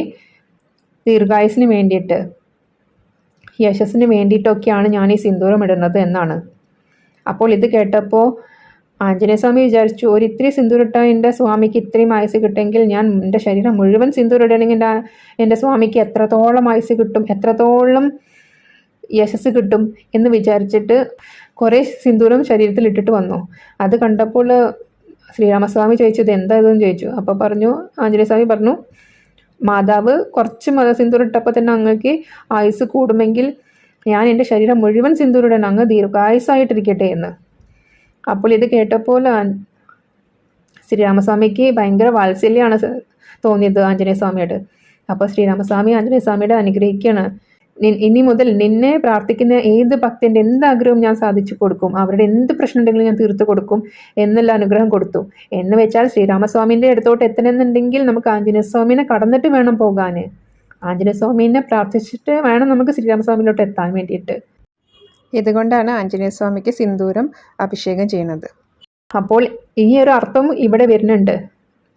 ദീർഘായുസിന് വേണ്ടിയിട്ട്, യശസ്സിന് വേണ്ടിയിട്ടൊക്കെയാണ് ഞാൻ ഈ സിന്ദൂരം ഇടുന്നത് എന്നാണ്. അപ്പോൾ ഇത് കേട്ടപ്പോൾ ആഞ്ജനേയസ്വാമി വിചാരിച്ചു, ഒരിത്തിരി സിന്ദൂരിട്ടാൽ എൻ്റെ സ്വാമിക്ക് ഇത്രയും ആയുസ് കിട്ടുമെങ്കിൽ ഞാൻ എൻ്റെ ശരീരം മുഴുവൻ സിന്ദൂരിടണമെങ്കിൽ എൻ്റെ സ്വാമിക്ക് എത്രത്തോളം ആയുസ് കിട്ടും, എത്രത്തോളം യശസ് കിട്ടും എന്ന് വിചാരിച്ചിട്ട് കുറേ സിന്ദൂരം ശരീരത്തിൽ ഇട്ടിട്ട് വന്നു. അത് കണ്ടപ്പോൾ ശ്രീരാമസ്വാമി ചോദിച്ചത് എന്താ ഇതെന്ന് ചോദിച്ചു. അപ്പോൾ പറഞ്ഞു, ആഞ്ജനേയസ്വാമി പറഞ്ഞു, മാതാവ് കുറച്ച് സിന്ദൂരം ഇട്ടപ്പോൾ തന്നെ അങ്ങക്ക് ആയുസ് കൂടുമെങ്കിൽ ഞാൻ എൻ്റെ ശരീരം മുഴുവൻ സിന്ദൂരിടണം, അങ്ങ് ദീർഘായുസായിട്ടിരിക്കട്ടെ എന്ന്. അപ്പോൾ ഇത് കേട്ടപ്പോൾ ശ്രീരാമസ്വാമിക്ക് ഭയങ്കര വാത്സല്യമാണ് തോന്നിയത് ആഞ്ജനേയസ്വാമിയോട്. അപ്പോൾ ശ്രീരാമസ്വാമി ആഞ്ജനേയസ്വാമിയുടെ അനുഗ്രഹിക്കുകയാണ്, ഇനി മുതൽ നിന്നെ പ്രാർത്ഥിക്കുന്ന ഏത് ഭക്തൻ്റെ എന്ത് ആഗ്രഹവും ഞാൻ സാധിച്ചു കൊടുക്കും, അവരുടെ എന്ത് പ്രശ്നം ഉണ്ടെങ്കിലും ഞാൻ തീർത്തു കൊടുക്കും എന്നുള്ള അനുഗ്രഹം കൊടുത്തു. എന്ന് വെച്ചാൽ ശ്രീരാമസ്വാമിൻ്റെ അടുത്തോട്ട് എത്തണമെന്നുണ്ടെങ്കിൽ നമുക്ക് ആഞ്ജനേയസ്വാമിനെ കടന്നിട്ട് വേണം പോകാൻ. ആഞ്ജനേയസ്വാമിനെ പ്രാർത്ഥിച്ചിട്ട് വേണം നമുക്ക് ശ്രീരാമസ്വാമിയിലോട്ട് എത്താൻ വേണ്ടിയിട്ട്. ഇതുകൊണ്ടാണ് ആഞ്ജനേയസ്വാമിക്ക് സിന്ദൂരം അഭിഷേകം ചെയ്യുന്നത്. അപ്പോൾ ഈ ഒരു അർത്ഥം ഇവിടെ വരുന്നുണ്ട്.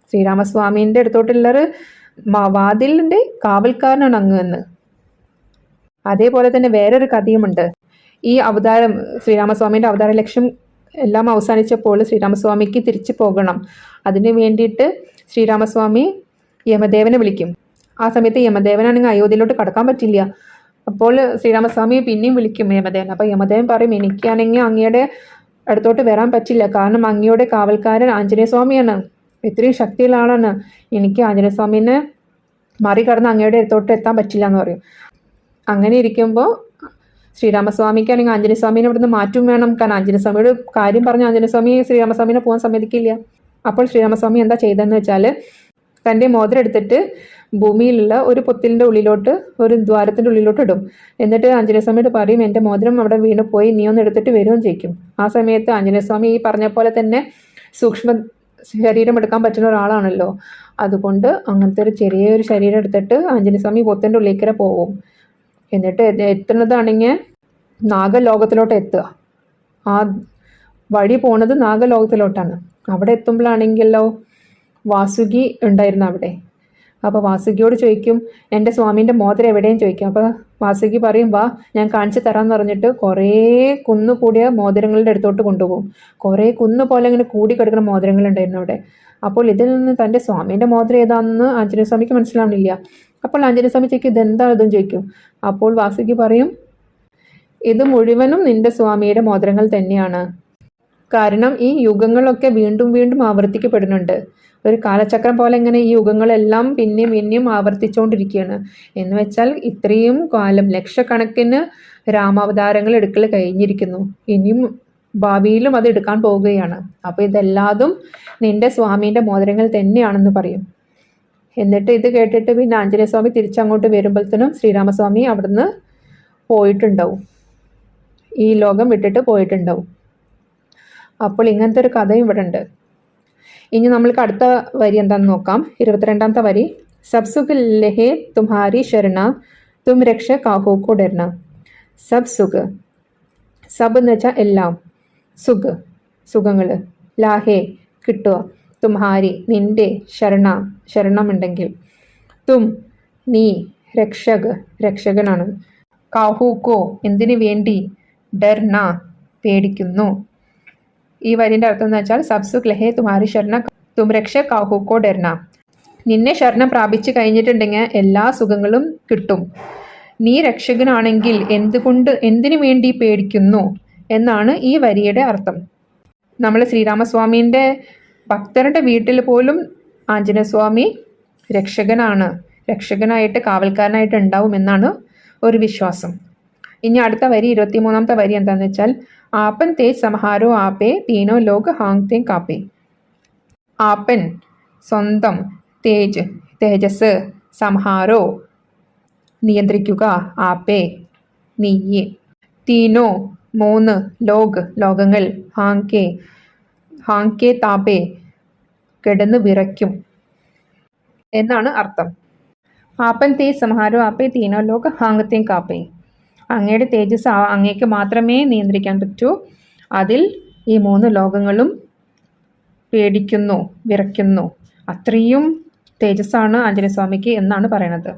ശ്രീരാമസ്വാമീൻ്റെ അടുത്തോട്ടുള്ളൊരു വാതിലിൻ്റെ കാവൽക്കാരനാണ് അങ്ങ് എന്ന്. അതേപോലെ തന്നെ വേറൊരു കഥയുമുണ്ട്. ഈ അവതാരം, ശ്രീരാമസ്വാമീൻ്റെ അവതാര ലക്ഷ്യം എല്ലാം അവസാനിച്ചപ്പോൾ ശ്രീരാമസ്വാമിക്ക് തിരിച്ചു പോകണം. അതിന് വേണ്ടിയിട്ട് ശ്രീരാമസ്വാമി യമദേവനെ വിളിക്കും. ആ സമയത്ത് യമദേവനാണെങ്കിൽ അയോധ്യയിലോട്ട് കടക്കാൻ പറ്റില്ല. അപ്പോൾ ശ്രീരാമസ്വാമി പിന്നെയും വിളിക്കും യമദേവൻ. അപ്പോൾ യമദേവൻ പറയും, എനിക്കാണെങ്കിൽ അങ്ങയുടെ അടുത്തോട്ട് വരാൻ പറ്റില്ല, കാരണം അങ്ങയുടെ കാവൽക്കാരൻ ആഞ്ജനേയസ്വാമിയാണ്, ഇത്രയും ശക്തിയുള്ള ആളാണ്, എനിക്ക് ആഞ്ജനേയസ്വാമിനെ മറികടന്ന് അങ്ങയുടെ അടുത്തോട്ട് എത്താൻ പറ്റില്ല എന്ന് പറയും. അങ്ങനെ ഇരിക്കുമ്പോൾ ശ്രീരാമസ്വാമിക്കാണെങ്കിൽ ആഞ്ജനേയസ്വാമിനെ ഇവിടുന്ന് മാറ്റും വേണം, കാരണം ആഞ്ജനേയസ്വാമിയോട് കാര്യം പറഞ്ഞ് ആഞ്ജനേയസ്വാമി ശ്രീരാമസ്വാമിനെ പോകാൻ സമ്മതിക്കില്ല. അപ്പോൾ ശ്രീരാമസ്വാമി എന്താ ചെയ്തതെന്ന് വെച്ചാൽ, തൻ്റെ മോതിരം എടുത്തിട്ട് ഭൂമിയിലുള്ള ഒരു പൊത്തിലിൻ്റെ ഉള്ളിലോട്ട്, ഒരു ദ്വാരത്തിൻ്റെ ഉള്ളിലോട്ട് ഇടും. എന്നിട്ട് ആഞ്ജനേയസ്വാമിയോട് പറയും, എൻ്റെ മോതിരം അവിടെ വീണ് പോയി, നീ ഒന്ന് എടുത്തിട്ട് വരുമെന്ന് ചോദിക്കും. ആ സമയത്ത് ആഞ്ജനേയസ്വാമി ഈ പറഞ്ഞ പോലെ തന്നെ സൂക്ഷ്മ ശരീരം എടുക്കാൻ പറ്റുന്ന ഒരാളാണല്ലോ, അതുകൊണ്ട് അങ്ങനത്തെ ഒരു ചെറിയൊരു ശരീരം എടുത്തിട്ട് ആഞ്ജനേയസ്വാമി പൊത്തിൻ്റെ ഉള്ളിലേക്കര പോവും. എന്നിട്ട് എത്തുന്നതാണെങ്കിൽ നാഗലോകത്തിലോട്ട് എത്തുക. ആ വഴി പോണത് നാഗലോകത്തിലോട്ടാണ്. അവിടെ എത്തുമ്പോഴാണെങ്കിലോ വാസുകി ഉണ്ടായിരുന്നു അവിടെ. അപ്പോൾ വാസുകിയോട് ചോദിക്കും, എൻ്റെ സ്വാമീൻ്റെ മോതിരം എവിടെയും ചോദിക്കും. അപ്പോൾ വാസുകി പറയും, വാ ഞാൻ കാണിച്ചു തരാമെന്ന് പറഞ്ഞിട്ട് കുറേ കുന്നു കൂടിയ മോതിരങ്ങളുടെ അടുത്തോട്ട് കൊണ്ടുപോകും. കുറേ കുന്നു പോലെ ഇങ്ങനെ കൂടി കിടക്കുന്ന മോതിരങ്ങളുണ്ടായിരുന്നു അവിടെ. അപ്പോൾ ഇതിൽ നിന്ന് തൻ്റെ സ്വാമീൻ്റെ മോതിരം ഏതാണെന്ന് ആഞ്ജനേയസ്വാമിക്ക് മനസ്സിലാവണില്ല. അപ്പോൾ ആഞ്ജനേയസ്വാമി ചോദിക്കും, ഇതെന്താ ഇതെന്ന് ചോദിക്കും. അപ്പോൾ വാസുകി പറയും, ഇത് മുഴുവനും നിൻ്റെ സ്വാമിയുടെ മോതിരങ്ങൾ തന്നെയാണ്, കാരണം ഈ യുഗങ്ങളൊക്കെ വീണ്ടും വീണ്ടും ആവർത്തിക്കപ്പെടുന്നുണ്ട്. ഒരു കാലചക്രം പോലെ ഇങ്ങനെ ഈ യുഗങ്ങളെല്ലാം പിന്നെയും പിന്നെയും ആവർത്തിച്ചുകൊണ്ടിരിക്കുകയാണ്. എന്ന് വെച്ചാൽ ഇത്രയും കാലം ലക്ഷക്കണക്കിന് രാമാവതാരങ്ങൾ എടുക്കൽ കഴിഞ്ഞിരിക്കുന്നു, ഇനിയും ഭാവിയിലും അത് എടുക്കാൻ പോവുകയാണ്. അപ്പോൾ ഇതെല്ലാതും നിൻ്റെ സ്വാമീൻ്റെ മോതിരങ്ങൾ തന്നെയാണെന്ന് പറയും. എന്നിട്ട് ഇത് കേട്ടിട്ട് പിന്നെ ആഞ്ജനേയസ്വാമി തിരിച്ചങ്ങോട്ട് വരുമ്പോഴത്തേനും ശ്രീരാമസ്വാമി അവിടുന്ന് പോയിട്ടുണ്ടാവും, ഈ ലോകം വിട്ടിട്ട് പോയിട്ടുണ്ടാവും. അപ്പോൾ ഇങ്ങനത്തെ ഒരു കഥയും ഇവിടെ ഉണ്ട്. ഇനി നമ്മൾക്ക് അടുത്ത വരി എന്താണെന്ന് നോക്കാം. 22ാമത്തെ വരി, സബ് സുഖ് ലഹേ തുമ്ഹാരി ശരണ തും രക്ഷ കാഹു ഡർന. സബ് സുഖ്, സബ് എന്ന് വെച്ചാൽ എല്ലാം, സുഖ് സുഖങ്ങൾ, ലാഹേ കിട്ടുക, തുമ്ഹാരി നിൻ്റെ, ശരണ ശരണമുണ്ടെങ്കിൽ, തും നീ, രക്ഷക് രക്ഷകനാണ്, കാഹൂക്കോ എന്തിനു വേണ്ടി, ഡർന പേടിക്കുന്നു. ഈ വരിൻ്റെ അർത്ഥം എന്ന് വെച്ചാൽ സബ് സുഖ് ലഹേ തുമാരി ശരണ തും രക്ഷ കാഹൂക്കോ ഡർന. നിന്നെ ശരണം പ്രാപിച്ചു കഴിഞ്ഞിട്ടുണ്ടെങ്കിൽ എല്ലാ സുഖങ്ങളും കിട്ടും. നീ രക്ഷകനാണെങ്കിൽ എന്തിനു വേണ്ടി പേടിക്കുന്നു എന്നാണ് ഈ വരിയുടെ അർത്ഥം. നമ്മൾ ശ്രീരാമസ്വാമീൻ്റെ ഭക്തരുടെ വീട്ടിൽ പോലും ആഞ്ജനേയസ്വാമി രക്ഷകനാണ്, രക്ഷകനായിട്ട് കാവൽക്കാരനായിട്ട് ഉണ്ടാവുമെന്നാണ് ഒരു വിശ്വാസം. ഇനി അടുത്ത വരി 23ാമത്തെ വരി എന്താണെന്ന് വെച്ചാൽ, ആപ്പൻ തേജ് സംഹാരോ ആപ്പേ തീനോ ലോക ഹാങ്തേ കാപ്പേ. ആപ്പൻ സ്വന്തം, തേജ് തേജസ്, സംഹാരോ നിയന്ത്രിക്കുക, ആപ്പേ നീയെ, തീനോ മൂന്ന്, ലോകങ്ങൾ, ഹാങ്കേ താപേ കിടന്ന് വിറയ്ക്കും എന്നാണ് അർത്ഥം. ആപ്പൻ തേജ് സംഹാരോ ആപ്പേ തീനോ ലോക ഹാങ്തേ കാപ്പേ. അങ്ങയുടെ തേജസ് അങ്ങേക്ക് മാത്രമേ നിയന്ത്രിക്കാൻ പറ്റൂ. അതിൽ ഈ 3 ലോകങ്ങളും പേടിക്കുന്നു, വിറയ്ക്കുന്നു. അത്രയും തേജസ്സാണ് ആഞ്ജനേയസ്വാമിക്ക് എന്നാണ് പറയണത്.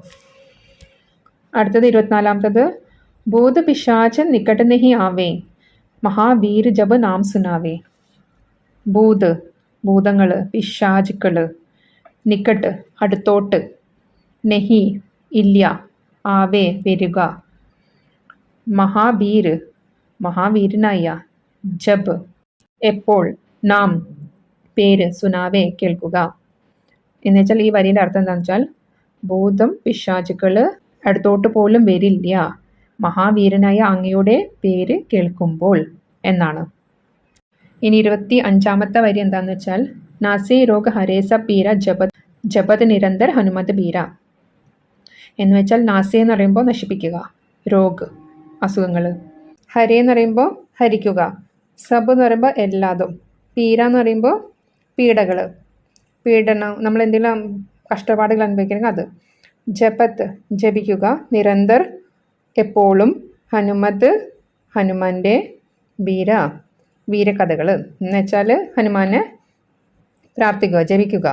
അടുത്തത് 24ാമത്തത്, ഭൂത് പിശാചൻ നിക്കട്ട് നഹി ആവേ, മഹാവീർ ജബ് നാം സുനാവേ. ഭൂത് ഭൂതങ്ങൾ, പിശാചുക്കൾ, നിക്കട്ട് അടുത്തോട്ട്, നെഹി ഇല്ല, ആവേ വരിക, മഹാവീർ മഹാവീരനായ, ജബ് എപ്പോൾ, നാം പേര്, സുനാവേ കേൾക്കുക. എന്നുവെച്ചാൽ ഈ വരിയുടെ അർത്ഥം എന്താണെന്ന് വെച്ചാൽ ഭൂതം പിശാചുക്കൾ അടുത്തോട്ട് പോലും വരില്ല മഹാവീരനായ അങ്ങയുടെ പേര് കേൾക്കുമ്പോൾ എന്നാണ്. ഇനി 25ാമത്തെ വരി എന്താണെന്ന് വെച്ചാൽ നാസേ രോഗ് ഹരേസ പീര ജപത് നിരന്തർ ഹനുമത് ബീര. എന്ന് വെച്ചാൽ നാസേ എന്ന് പറയുമ്പോൾ നശിപ്പിക്കുക, രോഗ് അസുഖങ്ങൾ, ഹരേ എന്ന് പറയുമ്പോൾ ഹരിക്കുക, സബ് എന്ന് പറയുമ്പോൾ എല്ലാതും, പീര എന്ന് പറയുമ്പോൾ പീഡകൾ, പീഡനം, നമ്മൾ എന്തെങ്കിലും കഷ്ടപ്പാടുകൾ അനുഭവിക്കണമെങ്കിൽ അത്, ജപത്ത് ജപിക്കുക, നിരന്തർ എപ്പോഴും, ഹനുമത് ഹനുമാൻ്റെ, ബീര വീരകഥകൾ എന്ന് വെച്ചാൽ ഹനുമാനെ പ്രാർത്ഥിക്കുക, ജപിക്കുക.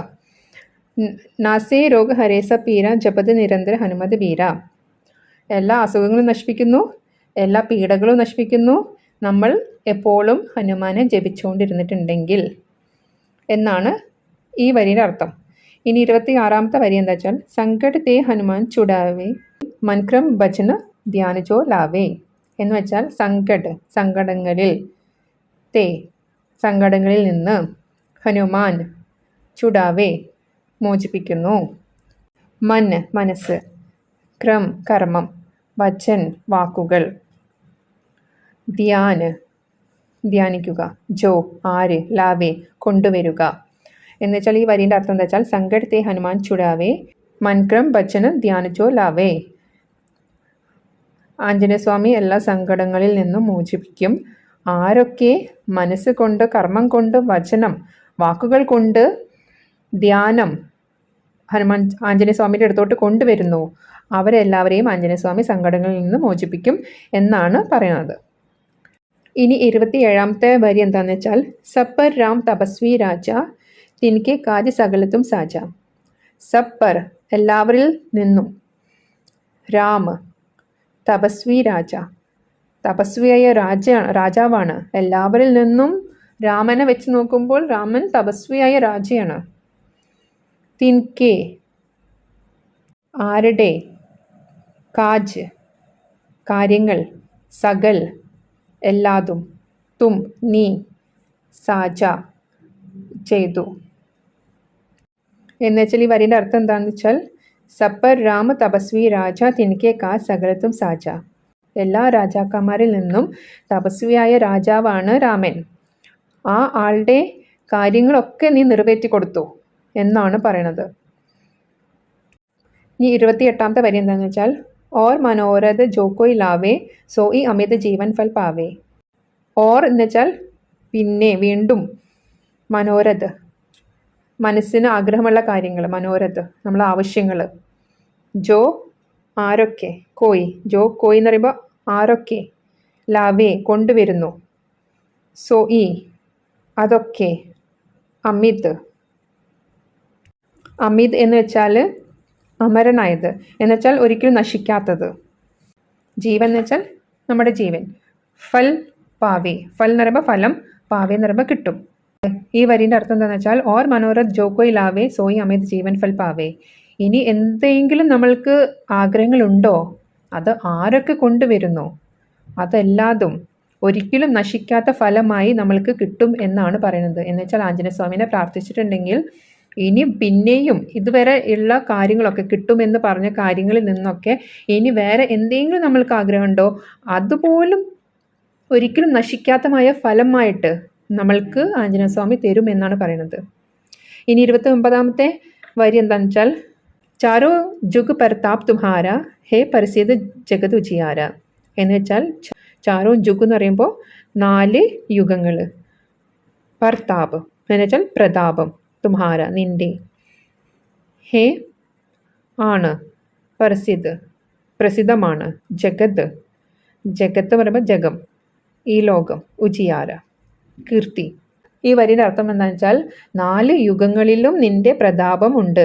നാസേ രോഗ് ഹരേസ പീര ജപത് നിരന്തര ഹനുമത് ബീര. എല്ലാ അസുഖങ്ങളും നശിപ്പിക്കുന്നു, എല്ലാ പീഡകളും നശിപ്പിക്കുന്നു നമ്മൾ എപ്പോഴും ഹനുമാനെ ജപിച്ചുകൊണ്ടിരുന്നിട്ടുണ്ടെങ്കിൽ എന്നാണ് ഈ വരിയുടെ അർത്ഥം. ഇനി 26ാമത്തെ വരി എന്താ വെച്ചാൽ സങ്കട് തേ ഹനുമാൻ ചുടാവേ, മൻക്രം ഭജന ധ്യാനിച്ചോ ലാവേ. എന്ന് വെച്ചാൽ സങ്കട് സങ്കടങ്ങളിൽ, തേ സങ്കടങ്ങളിൽ നിന്ന്, ഹനുമാൻ ചുടാവേ മോചിപ്പിക്കുന്നു, മൻ മനസ്സ്, ക്രം കർമ്മം, വചൻ വാക്കുകൾ, ധ്യാന് ധ്യാനിക്കുക, ജോ ആര്, ലാവേ കൊണ്ടുവരിക. എന്ന് വെച്ചാൽ ഈ വരീൻ്റെ അർത്ഥം എന്താ വെച്ചാൽ സങ്കട് തേ ഹനുമാൻ ചുടാവേ, മൻക്രം ഭജന ധ്യാനിച്ചോ ലാവേ. ആഞ്ജനേയസ്വാമി എല്ലാ സങ്കടങ്ങളിൽ നിന്നും മോചിപ്പിക്കും. ആരൊക്കെ മനസ്സ് കൊണ്ട്, കർമ്മം കൊണ്ട്, വചനം വാക്കുകൾ കൊണ്ട്, ധ്യാനം ഹനുമാൻ ആഞ്ജനേയസ്വാമിയുടെ അടുത്തോട്ട് കൊണ്ടുവരുന്നു, അവരെല്ലാവരെയും ആഞ്ജനേയസ്വാമി സങ്കടങ്ങളിൽ നിന്ന് മോചിപ്പിക്കും എന്നാണ് പറയുന്നത്. ഇനി 27ാമത്തെ വരി എന്താണെന്ന് വെച്ചാൽ സപ്പർ രാം തപസ്വി രാജ, തിൻകെ കാജ് സകലത്തും സാജ. സപ്പർ എല്ലാവരിൽ നിന്നും, രാം തപസ്വി രാജ തപസ്വിയായ രാജാവാണ്. എല്ലാവരിൽ നിന്നും രാമനെ വെച്ച് നോക്കുമ്പോൾ രാമൻ തപസ്വിയായ രാജയാണ്. തിൻകെ ആരുടെ, കാജ് കാര്യങ്ങൾ, സകൽ എല്ലാതും, തും നീ, സാജ ചെയ്തു. എന്നുവെച്ചാൽ ഈ വരിയുടെ അർത്ഥം എന്താണെന്ന് വെച്ചാൽ സപ്പർ രാമ തപസ്വി രാജ തിൻകെ കാ സകലത്തും സാജ. എല്ലാ രാജാക്കന്മാരിൽ നിന്നും തപസ്വിയായ രാജാവാണ് രാമൻ. ആ ആളുടെ കാര്യങ്ങളൊക്കെ നീ നിറവേറ്റി കൊടുത്തു എന്നാണ് പറയണത്. ഇനി 28ാമത്തെ വരി എന്താണെന്ന് വെച്ചാൽ ഓർ മനോരഥ ജോക്കോയ് ലാവേ സോയി അമിത ജീവൻ ഫൽ പാവേ. ഓർ എന്ന് വെച്ചാൽ പിന്നെ, വീണ്ടും, മനോരഥ് മനസ്സിന് ആഗ്രഹമുള്ള കാര്യങ്ങൾ, മനോരഥ് നമ്മളെ ആവശ്യങ്ങൾ, ജോ ആരൊക്കെ, കോയ് ജോ കോയ് എന്ന് പറയുമ്പോൾ ആരൊക്കെ, ലാവേ കൊണ്ടുവരുന്നു, സോ ഈ അതൊക്കെ, അമിത് അമിത് എന്ന് വെച്ചാൽ അമരനായത് എന്ന് വെച്ചാൽ ഒരിക്കലും നശിക്കാത്തത്, ജീവൻ എന്ന് വെച്ചാൽ നമ്മുടെ ജീവൻ, ഫൽ പാവേ ഫൽ എന്ന് പറയുമ്പോൾ ഫലം, പാവേ എന്ന് പറയുമ്പോൾ കിട്ടും. ഈ വരീൻ്റെ അർത്ഥം എന്താണെന്ന് വെച്ചാൽ ഓർ മനോരഥ് ജോക്കോയ് ലാവേ സോയി അമിത് ജീവൻ ഫൽ പാവേ. ഇനി എന്തെങ്കിലും നമ്മൾക്ക് ആഗ്രഹങ്ങളുണ്ടോ അത് ആരൊക്കെ കൊണ്ടുവരുന്നു അതെല്ലാതും ഒരിക്കലും നശിക്കാത്ത ഫലമായി നമ്മൾക്ക് കിട്ടും എന്നാണ് പറയുന്നത്. എന്ന് വെച്ചാൽ ആഞ്ജനേയസ്വാമിനെ പ്രാർത്ഥിച്ചിട്ടുണ്ടെങ്കിൽ ഇനി പിന്നെയും ഇതുവരെ ഉള്ള കാര്യങ്ങളൊക്കെ കിട്ടുമെന്ന് പറഞ്ഞ കാര്യങ്ങളിൽ നിന്നൊക്കെ ഇനി വേറെ എന്തെങ്കിലും നമ്മൾക്ക് ആഗ്രഹമുണ്ടോ അതുപോലും ഒരിക്കലും നശിക്കാത്തമായ ഫലമായിട്ട് നമ്മൾക്ക് ആഞ്ജനേയസ്വാമി തരും എന്നാണ് പറയുന്നത്. ഇനി 29ാമത്തെ വരി എന്താണെന്ന് വെച്ചാൽ ചാരോ ജുഗ് പ്രതാപ് തുമ്ഹാര ഹേ പരിസിത് ജഗത് ഉജിയാര. എന്ന് വെച്ചാൽ ചാരോ ജുഗ് എന്ന് പറയുമ്പോൾ 4 യുഗങ്ങൾ, പ്രതാപ് എന്ന് വെച്ചാൽ പ്രതാപം, തുമ്ഹാര നിൻ്റെ, ഹേ ആണ്, പ്രസിദ്ധ് പ്രസിദ്ധമാണ്, ജഗത് ജഗത്ത് പറയുമ്പോൾ ജഗം, ഈ ലോകം, ഉജിയാര, കീർത്തി. ഈ വരിയുടെ അർത്ഥം എന്താണെന്ന് വെച്ചാൽ 4 യുഗങ്ങളിലും നിന്റെ പ്രതാപമുണ്ട്,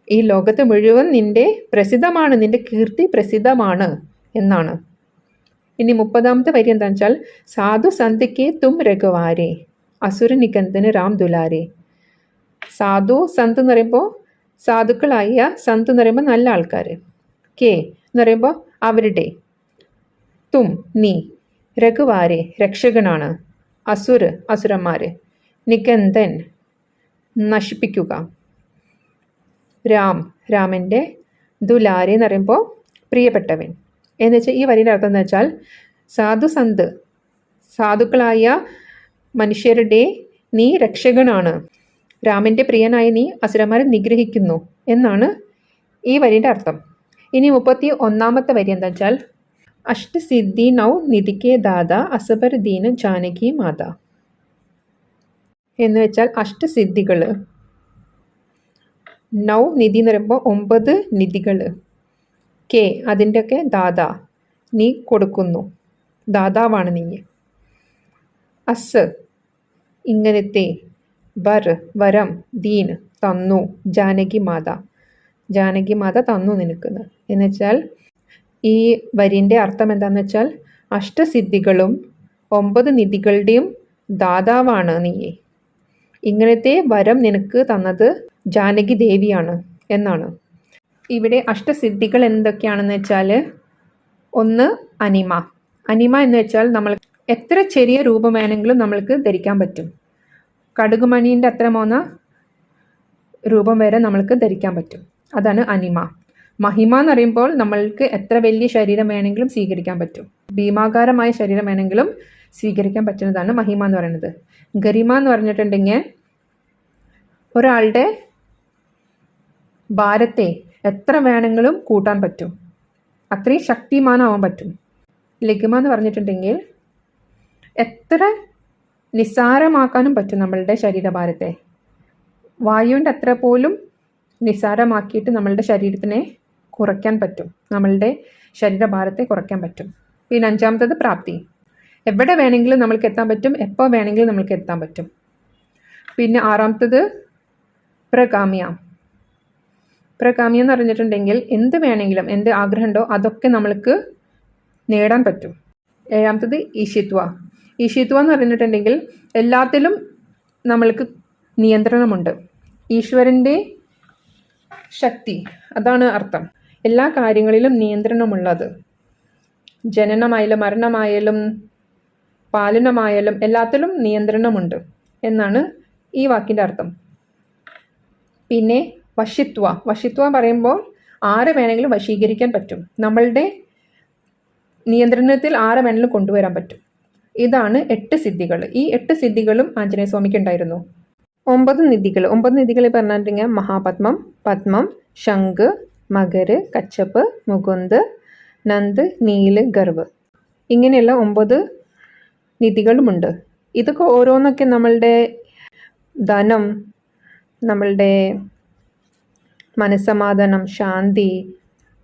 ഈ ലോകത്ത് മുഴുവൻ നിന്റെ പ്രസിദ്ധമാണ്, നിന്റെ കീർത്തി പ്രസിദ്ധമാണ് എന്നാണ്. ഇനി 30ാമത്തെ വരി എന്താണെന്ന് വെച്ചാൽ സാധു സന്ത്ക്കെ തും രഘുവാരെ അസുര നികന്ദന് രാം ദുലാരെ. സാധു സന്ത് എന്ന് പറയുമ്പോൾ സാധുക്കളായ, സന്ത് എന്ന് പറയുമ്പോൾ നല്ല ആൾക്കാർ, കെ എന്ന് പറയുമ്പോൾ അവരുടെ, തും നീ, രഘുവാരെ രക്ഷകനാണ്, അസുർ അസുരന്മാർ, നികന്ദൻ നശിപ്പിക്കുക, രാം രാമൻ്റെ, ദുലാരെ എന്ന് പറയുമ്പോൾ പ്രിയപ്പെട്ടവൻ. എന്ന് വെച്ചാൽ ഈ വരിയുടെ അർത്ഥം എന്ന് വെച്ചാൽ സാധു സന്ത് സാധുക്കളായ മനുഷ്യരുടെ നീ രക്ഷകനാണ്, രാമൻ്റെ പ്രിയനായി നീ അസുരന്മാരെ നിഗ്രഹിക്കുന്നു എന്നാണ് ഈ വരിയുടെ അർത്ഥം. ഇനി 31ാമത്തെ വരി എന്താ വെച്ചാൽ അഷ്ടസിദ്ധി നൗ നിധിക്കെ ദാദ അസബർ ദീന ജാനകി മാത. എന്ന് വെച്ചാൽ അഷ്ടസിദ്ധികൾ, നൗ നിധി എന്ന് പറയുമ്പോൾ 9 നിധികൾ, കെ അതിൻ്റെയൊക്കെ ദാദാ നീ കൊടുക്കുന്നു, ദാതാവാണ് നീ, അസ് ഇങ്ങനത്തെ, ബർ വരം, ദീൻ തന്നു, ജാനകി മാത ജാനകി മാത തന്നു നിനക്ക്. എന്ന് വെച്ചാൽ ഈ വരിൻ്റെ അർത്ഥം എന്താണെന്ന് വെച്ചാൽ അഷ്ടസിദ്ധികളും 9 നിധികളുടെയും ദാതാവാണ് നീ, ഇങ്ങനത്തെ വരം നിനക്ക് തന്നത് ജാനകി ദേവിയാണ് എന്നാണ്. ഇവിടെ അഷ്ടസിദ്ധികൾ എന്തൊക്കെയാണെന്ന് വെച്ചാൽ, ഒന്ന് അനിമ. അനിമ എന്ന് വെച്ചാൽ നമ്മൾ എത്ര ചെറിയ രൂപം വേണമെങ്കിലും നമ്മൾക്ക് ധരിക്കാൻ പറ്റും, കടുകുമണീൻ്റെ അത്ര പോന്ന രൂപം വരെ നമ്മൾക്ക് ധരിക്കാൻ പറ്റും, അതാണ് അനിമ. മഹിമ എന്ന് പറയുമ്പോൾ നമ്മൾക്ക് എത്ര വലിയ ശരീരം വേണമെങ്കിലും സ്വീകരിക്കാൻ പറ്റും, ഭീമാകാരമായ ശരീരം വേണമെങ്കിലും സ്വീകരിക്കാൻ പറ്റുന്നതാണ് മഹിമ എന്ന് പറയുന്നത്. ഗരിമ എന്ന് പറഞ്ഞിട്ടുണ്ടെങ്കിൽ ഒരാളുടെ ഭാരത്തെ എത്ര വേണമെങ്കിലും കൂട്ടാൻ പറ്റും, അത്രയും ശക്തിമാനാവാൻ പറ്റും. ലഘുമ എന്ന് പറഞ്ഞിട്ടുണ്ടെങ്കിൽ എത്ര നിസ്സാരമാക്കാനും പറ്റും നമ്മളുടെ ശരീരഭാരത്തെ, വായുവിൻ്റെ അത്ര പോലും നിസ്സാരമാക്കിയിട്ട് നമ്മളുടെ ശരീരത്തിനെ കുറയ്ക്കാൻ പറ്റും, നമ്മളുടെ ശരീരഭാരത്തെ കുറയ്ക്കാൻ പറ്റും. പിന്നെ 5ാമത്തത് പ്രാപ്തി, എവിടെ വേണമെങ്കിലും നമ്മൾക്ക് എത്താൻ പറ്റും, എപ്പോൾ വേണമെങ്കിലും നമ്മൾക്ക് എത്താൻ പറ്റും. പിന്നെ 6ാമത്തത് പ്രകാമ്യ. പ്രകാമ്യ എന്ന് പറഞ്ഞിട്ടുണ്ടെങ്കിൽ എന്ത് വേണമെങ്കിലും, എന്ത് ആഗ്രഹമുണ്ടോ അതൊക്കെ നമ്മൾക്ക് നേടാൻ പറ്റും. 7ാമത്തത് ഈശിത്വ. ഈശിത്വ എന്ന് പറഞ്ഞിട്ടുണ്ടെങ്കിൽ എല്ലാത്തിലും നമ്മൾക്ക് നിയന്ത്രണമുണ്ട്, ഈശ്വരൻ്റെ ശക്തി, അതാണ് അർത്ഥം. എല്ലാ കാര്യങ്ങളിലും നിയന്ത്രണമുള്ളത്, ജനനമായാലും മരണമായാലും പാലനമായാലും എല്ലാത്തിലും നിയന്ത്രണമുണ്ട് എന്നാണ് ഈ വാക്കിൻ്റെ അർത്ഥം. പിന്നെ വശിത്വ. വശിത്വ പറയുമ്പോൾ ആരെ വേണമെങ്കിലും വശീകരിക്കാൻ പറ്റും, നമ്മളുടെ നിയന്ത്രണത്തിൽ ആരെ വേണമെങ്കിലും കൊണ്ടുവരാൻ പറ്റും. ഇതാണ് 8 സിദ്ധികൾ. ഈ 8 സിദ്ധികളും ആഞ്ജനേയ സ്വാമിക്ക് ഉണ്ടായിരുന്നു. 9 നിധികൾ. 9 നിധികൾ പറഞ്ഞിട്ടുണ്ടെങ്കിൽ മഹാപത്മം, പത്മം, ശംഖ്, മകര്, കച്ചപ്പ്, മുകുന്ദ്, നന്ദ്, നീല്, ഗർവ്, ഇങ്ങനെയുള്ള 9 നിധികളുമുണ്ട്. ഇതൊക്കെ ഓരോന്നൊക്കെ നമ്മളുടെ ധനം, നമ്മളുടെ മനസ്സമാധാനം, ശാന്തി,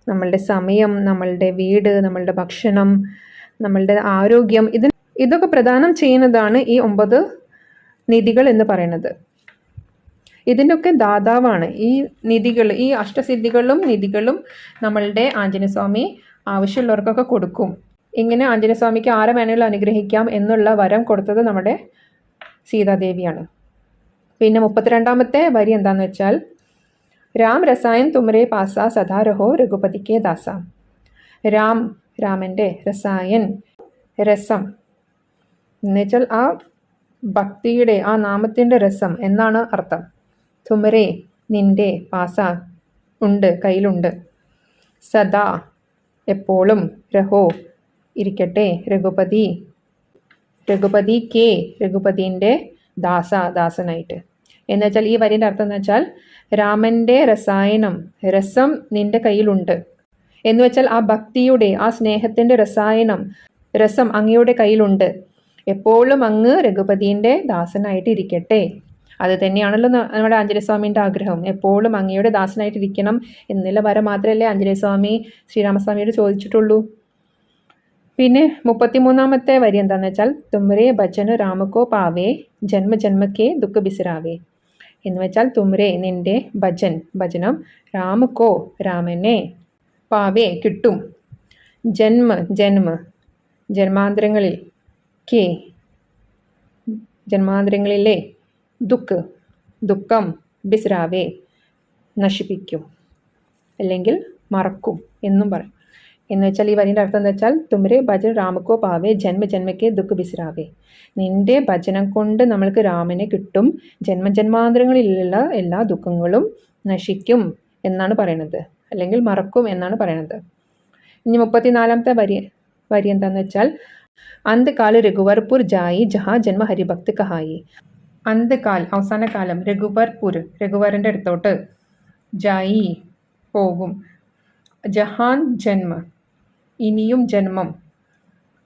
നമ്മളുടെ സമയം, നമ്മളുടെ വീട്, നമ്മളുടെ ഭക്ഷണം, നമ്മളുടെ ആരോഗ്യം, ഇതൊക്കെ പ്രദാനം ചെയ്യുന്നതാണ് ഈ 9 നിധികൾ എന്ന് പറയുന്നത്. ഇതിൻ്റെയൊക്കെ ദാതാവാണ് ഈ നിധികൾ. ഈ അഷ്ടസിദ്ധികളും നിധികളും നമ്മളുടെ ആഞ്ജനേയസ്വാമി ആവശ്യമുള്ളവർക്കൊക്കെ കൊടുക്കും. ഇങ്ങനെ ആഞ്ജനേയസ്വാമിക്ക് ആരെ വേണമെങ്കിലും അനുഗ്രഹിക്കാം എന്നുള്ള വരം കൊടുത്തത് നമ്മുടെ സീതാദേവിയാണ്. പിന്നെ 32ാമത്തെ വരി എന്താണെന്ന് വെച്ചാൽ രാം രസായൻ തുമരെ പാസ സദാ രഹോ രഘുപതിക്കെ ദാസ. രാം രാമൻ്റെ, രസായൻ രസം എന്നുവെച്ചാൽ ആ ഭക്തിയുടെ, ആ നാമത്തിൻ്റെ രസം എന്നാണ് അർത്ഥം. തുമരെ നിൻ്റെ, പാസ ഉണ്ട്, കയ്യിലുണ്ട്, സദാ എപ്പോഴും, രഹോ ഇരിക്കട്ടെ, രഘുപതി രഘുപതി കെ രഘുപതിൻ്റെ ദാസ ദാസനായിട്ട്. എന്നുവെച്ചാൽ ഈ വരിൻ്റെ അർത്ഥം എന്ന് വെച്ചാൽ രാമൻ്റെ രസായനം, രസം നിൻ്റെ കയ്യിലുണ്ട് എന്ന് വെച്ചാൽ ആ ഭക്തിയുടെ, ആ സ്നേഹത്തിൻ്റെ രസായനം, രസം അങ്ങയുടെ കയ്യിലുണ്ട്, എപ്പോഴും അങ്ങ് രഘുപതിൻ്റെ ദാസനായിട്ട് ഇരിക്കട്ടെ. അത് തന്നെയാണല്ലോ നമ്മുടെ ആഞ്ജനേയസ്വാമിൻ്റെ ആഗ്രഹം, എപ്പോഴും അങ്ങയുടെ ദാസനായിട്ടിരിക്കണം എന്നുള്ള വരം മാത്രമല്ലേ ആഞ്ജനേയസ്വാമി ശ്രീരാമസ്വാമിയോട് ചോദിച്ചിട്ടുള്ളൂ. പിന്നെ 33-ാമത്തെ വരി എന്താണെന്ന് വെച്ചാൽ തുമ്രെ ഭജന രാമക്കോ പാവേ ജന്മ ജന്മക്കേ ദുഃഖ ബിസരാവേ എന്ന് വെച്ചാൽ തുമ്രെ നിന്റെ ഭജനം രാമക്കോ രാമനെ പാവേ കിട്ടും ജന്മാന്തരങ്ങളിൽ കേ ജന്മാന്തരങ്ങളിലെ ദുഃഖം ബിസ്രാവേ നശിപ്പിക്കും അല്ലെങ്കിൽ മറക്കും എന്നും പറയും. എന്ന് വെച്ചാൽ ഈ വരിൻ്റെ അർത്ഥം എന്താ വെച്ചാൽ തുമ്രെ ഭജൻ രാമക്കോ പാവേ ജന്മജന്മക്കെ ദുഃഖ ബിസ്രാവേ നിന്റെ ഭജനം കൊണ്ട് നമ്മൾക്ക് രാമനെ കിട്ടും, ജന്മജന്മാന്തരങ്ങളിലുള്ള എല്ലാ ദുഃഖങ്ങളും നശിക്കും എന്നാണ് പറയുന്നത്, അല്ലെങ്കിൽ മറക്കും എന്നാണ് പറയുന്നത്. ഇനി 34-ാമത്തെ വരി എന്താന്ന് വെച്ചാൽ അന്ത്യകാല രഘുവർപുർ ജായി ജഹാ ജന്മ ഹരിഭക്ത് കഹായി. അന്ത്യകാൽ അവസാന കാലം രഘുവരൻ്റെ അടുത്തോട്ട് ജായി പോകും, ജഹാൻ ജന്മ ഇനിയും ജന്മം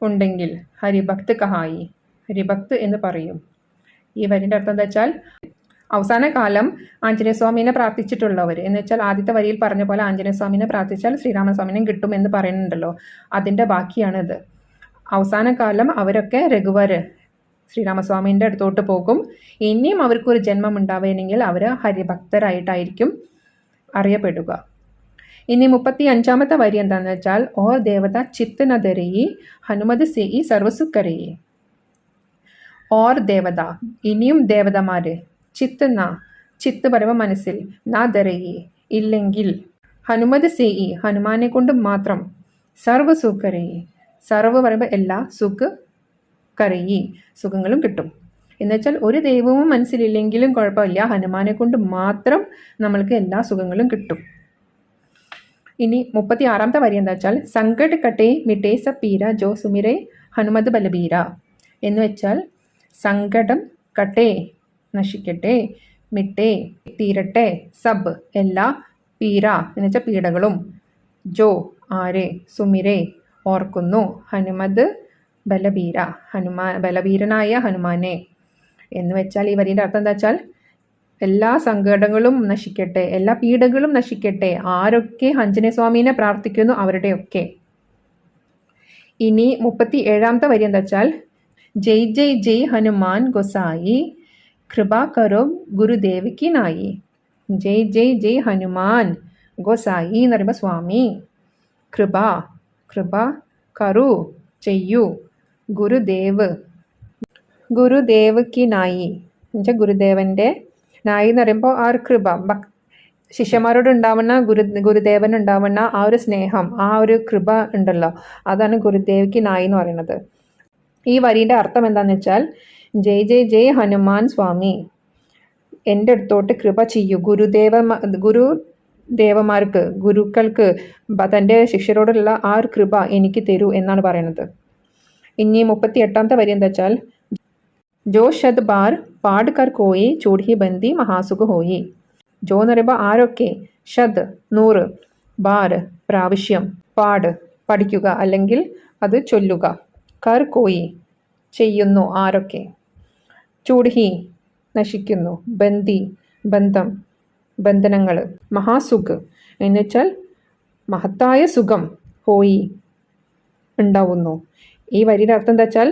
ഉണ്ടെങ്കിൽ ഹരിഭക്ത് കഹായി ഹരിഭക്ത് എന്ന് പറയും. ഈ വരിൻ്റെ അർത്ഥം എന്താ വെച്ചാൽ അവസാന കാലം ആഞ്ജനേയസ്വാമിനെ പ്രാർത്ഥിച്ചിട്ടുള്ളവർ എന്ന് വെച്ചാൽ ആദ്യത്തെ വരിയിൽ പറഞ്ഞ പോലെ ആഞ്ജനേയസ്വാമിനെ പ്രാർത്ഥിച്ചാൽ ശ്രീരാമസ്വാമിനെ കിട്ടും എന്ന് പറയുന്നുണ്ടല്ലോ, അതിൻ്റെ ബാക്കിയാണിത്. അവസാന കാലം അവരൊക്കെ ശ്രീരാമസ്വാമിൻ്റെ അടുത്തോട്ട് പോകും. ഇനിയും അവർക്കൊരു ജന്മം ഉണ്ടാവുകയാണെങ്കിൽ അവർ ഹരിഭക്തരായിട്ടായിരിക്കും അറിയപ്പെടുക. ഇനി 35-ാമത്തെ വരി എന്താണെന്ന് വെച്ചാൽ ഓർ ദേവത ചിത്ത് ന ധരയി ഹനുമത് സേയി സർവസുക്കരയി. ഓർ ദേവത ഇനിയും ദേവതമാര് ചിത്ത് പറയുമ്പോൾ മനസ്സിൽ നാ ധരയി ഇല്ലെങ്കിൽ ഹനുമത് സേയി ഹനുമാനെ കൊണ്ട് മാത്രം സർവസുക്കരയി സർവ് പറയുമ്പോൾ എല്ലാ കരയി സുഖങ്ങളും കിട്ടും. എന്നുവെച്ചാൽ ഒരു ദൈവവും മനസ്സിലില്ലെങ്കിലും കുഴപ്പമില്ല, ഹനുമാനെ കൊണ്ട് മാത്രം നമ്മൾക്ക് എല്ലാ സുഖങ്ങളും കിട്ടും. ഇനി 36-ാമത്തെ വരി എന്താ വെച്ചാൽ സങ്കട് കട്ടെ മിട്ടേ സ പീര ജോ സുമിരെ ഹനുമത് ബലബീര എന്ന് വെച്ചാൽ സങ്കടം കട്ടെ നശിക്കട്ടെ, മിട്ടേ തീരട്ടെ, സബ് എല്ലാ, പീര എന്ന് വെച്ചാൽ പീഡകളും, ജോ ആരെ, സുമിരെ ഓർക്കുന്നു, ഹനുമത് ബലബീര ബലബീരനായ ഹനുമാനെ എന്ന് വെച്ചാൽ ഈ വരിയുടെ അർത്ഥം എന്താ വെച്ചാൽ എല്ലാ സങ്കടങ്ങളും നശിക്കട്ടെ, എല്ലാ പീഡകളും നശിക്കട്ടെ, ആരൊക്കെ ആഞ്ജനേയസ്വാമീനെ പ്രാർത്ഥിക്കുന്നു അവരുടെയൊക്കെ. ഇനി 37-ാമത്തെ വരി എന്താ വെച്ചാൽ ജയ് ജയ് ജയ് ഹനുമാൻ ഗോസായി കൃപാ കരോ ഗുരുദേവ്ക്ക് നായി. ജയ് ജയ് ജയ് ഹനുമാൻ ഗോസായി എന്ന് പറയുമ്പോൾ സ്വാമി, കൃപ കരു ചെയ്യൂ, ഗുരുദേവ്ക്ക് നായി എന്നുവെച്ചാൽ ഗുരുദേവൻ്റെ നായി എന്ന് പറയുമ്പോൾ ആ ഒരു കൃപ ശിഷ്യന്മാരോട് ഉണ്ടാവുന്ന ഗുരുദേവൻ ഉണ്ടാവുന്ന ആ ഒരു സ്നേഹം, ആ ഒരു കൃപ ഉണ്ടല്ലോ, അതാണ് ഗുരുദേവ്ക്ക് നായി എന്ന് പറയുന്നത്. ഈ വരിയുടെ അർത്ഥം എന്താണെന്ന് വെച്ചാൽ ജയ് ജയ് ജയ് ഹനുമാൻ സ്വാമി എൻ്റെ അടുത്തോട്ട് കൃപ ചെയ്യൂ, ഗുരുദേവന്മാർക്ക് ഗുരുക്കൾക്ക് തൻ്റെ ശിഷ്യരോടുള്ള ആ ഒരു കൃപ എനിക്ക് തരൂ എന്നാണ് പറയുന്നത്. ഇനി 38-ാമത്തെ വരി എന്താ വെച്ചാൽ ജോ ശത് ബാർ പാട് കർ കോയി ചൂഡി ബന്ദി മഹാസുഖ ഹോയി. ജോ എന്ന് പറയുമ്പോൾ ആരൊക്കെ, ഷദ് 100, ബാർ പ്രാവശ്യം, പാട് പഠിക്കുക അല്ലെങ്കിൽ അത് ചൊല്ലുക, കർ കോയി ചെയ്യുന്നു ആരൊക്കെ, ചൂഡി നശിക്കുന്നു, ബന്ദി ബന്ധനങ്ങൾ, മഹാസുഖ് എന്ന് വെച്ചാൽ മഹത്തായ സുഖം, ഹോയി ഉണ്ടാവുന്നു. ഈ വരിയുടെ അർത്ഥം എന്താ വെച്ചാൽ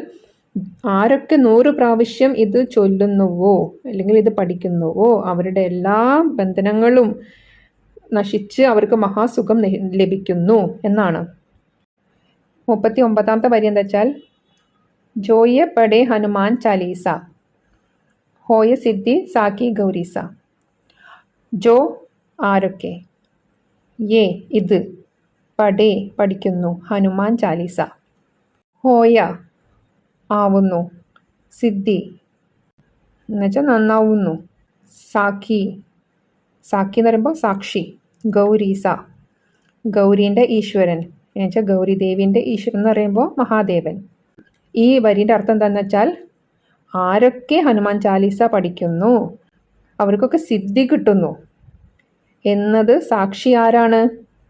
ആരൊക്കെ 100 പ്രാവശ്യം ഇത് ചൊല്ലുന്നുവോ അല്ലെങ്കിൽ ഇത് പഠിക്കുന്നുവോ അവരുടെ എല്ലാ ബന്ധനങ്ങളും നശിച്ച് അവർക്ക് മഹാസുഖം ലഭിക്കുന്നു എന്നാണ്. 39-ാമത്തെ വരി എന്താ വെച്ചാൽ ജോയെ പടേ ഹനുമാൻ ചാലീസ ഹോയ സിദ്ധി സാക്കി ഗൗരീസ. ജോ ആരൊക്കെ, യേ ഇത്, പടേ പഠിക്കുന്നു, ഹനുമാൻ ചാലീസ, ഹോയ ആവുന്നു, സിദ്ധി എന്നുവെച്ചാൽ നന്നാവുന്നു, സാഖി എന്ന് പറയുമ്പോൾ സാക്ഷി, ഗൗരീസ ഗൗരീൻ്റെ ഈശ്വരൻ എന്നുവെച്ചാൽ ഗൗരി ദേവിൻ്റെ ഈശ്വരൻ എന്ന് പറയുമ്പോൾ മഹാദേവൻ. ഈ വരിൻ്റെ അർത്ഥം എന്താണെന്ന് വെച്ചാൽ ആരൊക്കെ ഹനുമാൻ ചാലീസ പഠിക്കുന്നു അവർക്കൊക്കെ സിദ്ധി കിട്ടുന്നു എന്നത് സാക്ഷി ആരാണ്,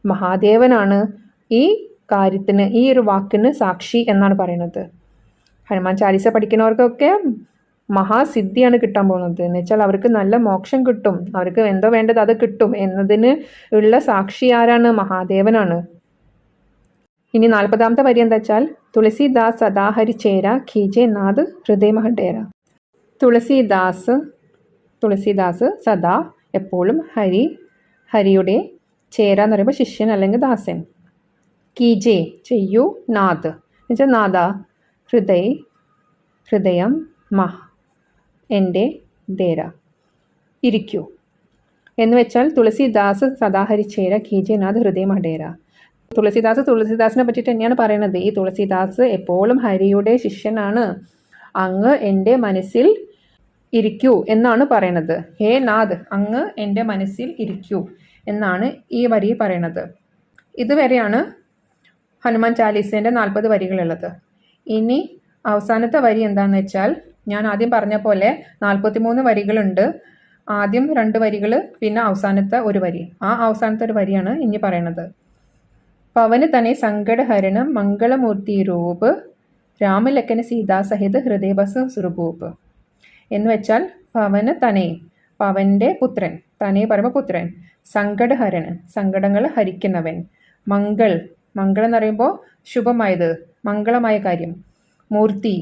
മഹാദേവനാണ്. ഈ കാര്യത്തിന് ഈ ഒരു വാക്കിന് സാക്ഷി എന്നാണ് പറയുന്നത്. ഹനുമാൻ ചാലീസ പഠിക്കുന്നവർക്കൊക്കെ മഹാസിദ്ധിയാണ് കിട്ടാൻ പോകുന്നത് എന്ന് വെച്ചാൽ അവർക്ക് നല്ല മോക്ഷം കിട്ടും, അവർക്ക് എന്തോ വേണ്ടത് അത് കിട്ടും എന്നതിന് ഉള്ള സാക്ഷി ആരാണ്, മഹാദേവനാണ്. ഇനി 40-ാമത്തെ വരി എന്താ വെച്ചാൽ തുളസീദാസ് സദാ ഹരി ചേര ഖീജെ നാദ് ഹൃദയ മഹഡേര. തുളസീദാസ് സദാ എപ്പോഴും ഹരിയുടെ ചേര എന്ന് പറയുമ്പോൾ ശിഷ്യൻ അല്ലെങ്കിൽ ദാസൻ. കീജെ ചെയ്യൂ, നാദ് എന്നുവെച്ചാൽ നാദ, ഹൃദയം, മഹ് എൻ്റെ, ദേര ഇരിക്കൂ എന്ന് വെച്ചാൽ തുളസീദാസ് സദാഹരിച്ചേര കീജനാഥ് ഹൃദയ മഹഡേര. തുളസീദാസിനെ പറ്റിയിട്ട് തന്നെയാണ് പറയുന്നത്. ഈ തുളസീദാസ് എപ്പോഴും ഹരിയുടെ ശിഷ്യനാണ്, അങ്ങ് എൻ്റെ മനസ്സിൽ ഇരിക്കൂ എന്നാണ് പറയണത്. ഹേ നാഥ്, അങ്ങ് എൻ്റെ മനസ്സിൽ ഇരിക്കൂ എന്നാണ് ഈ വരി പറയണത്. ഇതുവരെയാണ് ഹനുമാൻ ചാലീസേൻ്റെ 40 വരികളുള്ളത്. ഇനി അവസാനത്തെ വരി എന്താണെന്ന് വെച്ചാൽ, ഞാൻ ആദ്യം പറഞ്ഞ പോലെ 43 വരികളുണ്ട്. ആദ്യം 2 വരികൾ, പിന്നെ അവസാനത്തെ ഒരു വരി. ആ അവസാനത്തെ ഒരു വരിയാണ് ഇനി പറയണത്. പവന് തന്നെ സങ്കടഹരണം മംഗളമൂർത്തി രൂപ് രാമലക്കന സീതാ സഹിത് ഹൃദയബസ സുരഭൂപ് എന്ന് വെച്ചാൽ, പവന് തനേ, പവൻ്റെ പുത്രൻ, തനേ പറയുമ്പോൾ പുത്രൻ, സങ്കടഹരൻ സങ്കടങ്ങൾ ഹരിക്കുന്നവൻ, മംഗളം എന്ന് പറയുമ്പോൾ ശുഭമായത്, മംഗളമായ കാര്യം, മൂർത്തി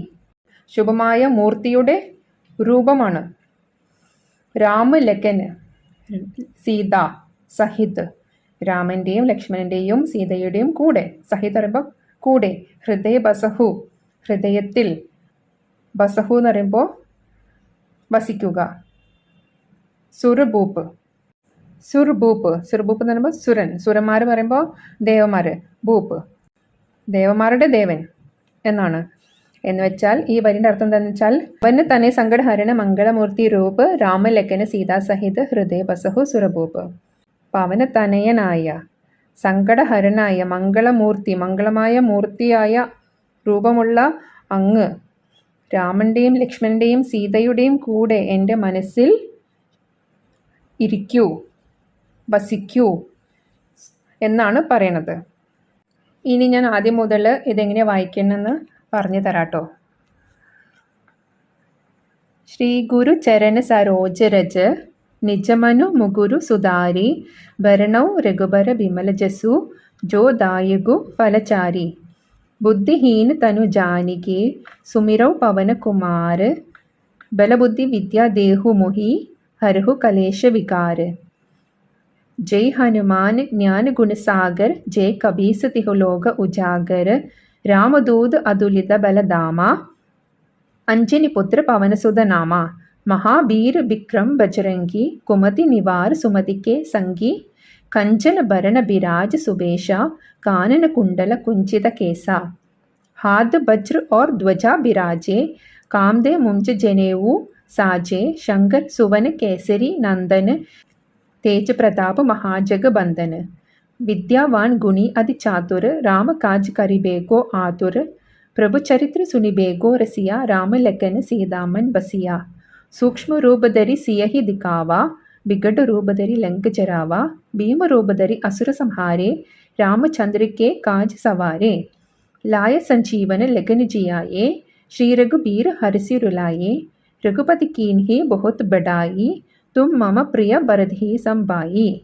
ശുഭമായ മൂർത്തിയുടെ രൂപമാണ്, രാമലക്കൻ സീത സഹിത് രാമൻ്റെയും ലക്ഷ്മണൻ്റെയും സീതയുടെയും കൂടെ, സഹിത് പറയുമ്പോൾ കൂടെ, ഹൃദയ ബസഹു ഹൃദയത്തിൽ, ബസഹു എന്ന് പറയുമ്പോൾ വസിക്കുക, സുരഭൂപ്പ് എന്ന് പറയുമ്പോൾ സുരന്മാർ പറയുമ്പോൾ ദേവന്മാർ, ഭൂപ്പ് ദേവന്മാരുടെ ദേവൻ എന്നാണ്. എന്ന് വെച്ചാൽ ഈ വരിൻ്റെ അർത്ഥം എന്താണെന്ന് വെച്ചാൽ, അവന് തന്നെ സങ്കടഹരണ മംഗളമൂർത്തി രൂപ് രാമലക്കന സീതാ സഹിത് ഹൃദയ ബസഹു സുരഭൂപ്. പവന തനയനായ, സങ്കടഹരനായ, മംഗളമൂർത്തി മംഗളമായ മൂർത്തിയായ രൂപമുള്ള അങ്ങ് രാമൻ്റെയും ലക്ഷ്മണൻ്റെയും സീതയുടെയും കൂടെ എൻ്റെ മനസ്സിൽ ഇരിക്കൂ, വസിക്കൂ എന്നാണ് പറയണത്. ഇനി ഞാൻ ആദ്യം മുതൽ ഇതെങ്ങനെ വായിക്കണമെന്ന് പറഞ്ഞു തരാട്ടോ. ശ്രീ ഗുരു ചരണ സരോജ രജ നിജമനു മുകുരു സുധാരി ഭരണൗ രഘുബര വിമല ജസു ജോ ദായകു ഫലചാരി ബുദ്ധിഹീന തനു ജാനികി സുമിരൗ പവന കുമാർ ബലബുദ്ധി വിദ്യാ ദേഹു മുഹി हरहु कलेश विकार। जय हनुमान ज्ञान गुण सागर जय कबीस तिहु लोक उजागर। रामदूत अतुलित बल दामा अंजनी पुत्र पवन सुत नामा। महावीर विक्रम बजरंगी कुमति निवार सुमति के संगी। कंचन भरण बिराज सुबेशा कानन कुंडल कुंचित केसा। हाथ वज्र और ध्वजा बिराजे कामदे मुंज जनेऊ साजे। शंकर सुवन केसरी नंदन तेज प्रताप महाजग बंदन। विद्यावान गुणी अति चातुर राम काज करिबेको आतुर। प्रभु चरित्र सुनिबेगो रसिया राम लखन सीतामन बसिया। सूक्ष्म रूप धरि सियहि दिखावा विकट रूप धरि लंक जरावा। भीम रूप धरि असुर संहारे रामचंद्र के काज सवारे। लाय संजीवन लगन जियाए श्री रघुबीर हरसि रुलाए। रघुपति कीन्ही बहुत बड़ाई तुम मम प्रिय भरत ही संभाई।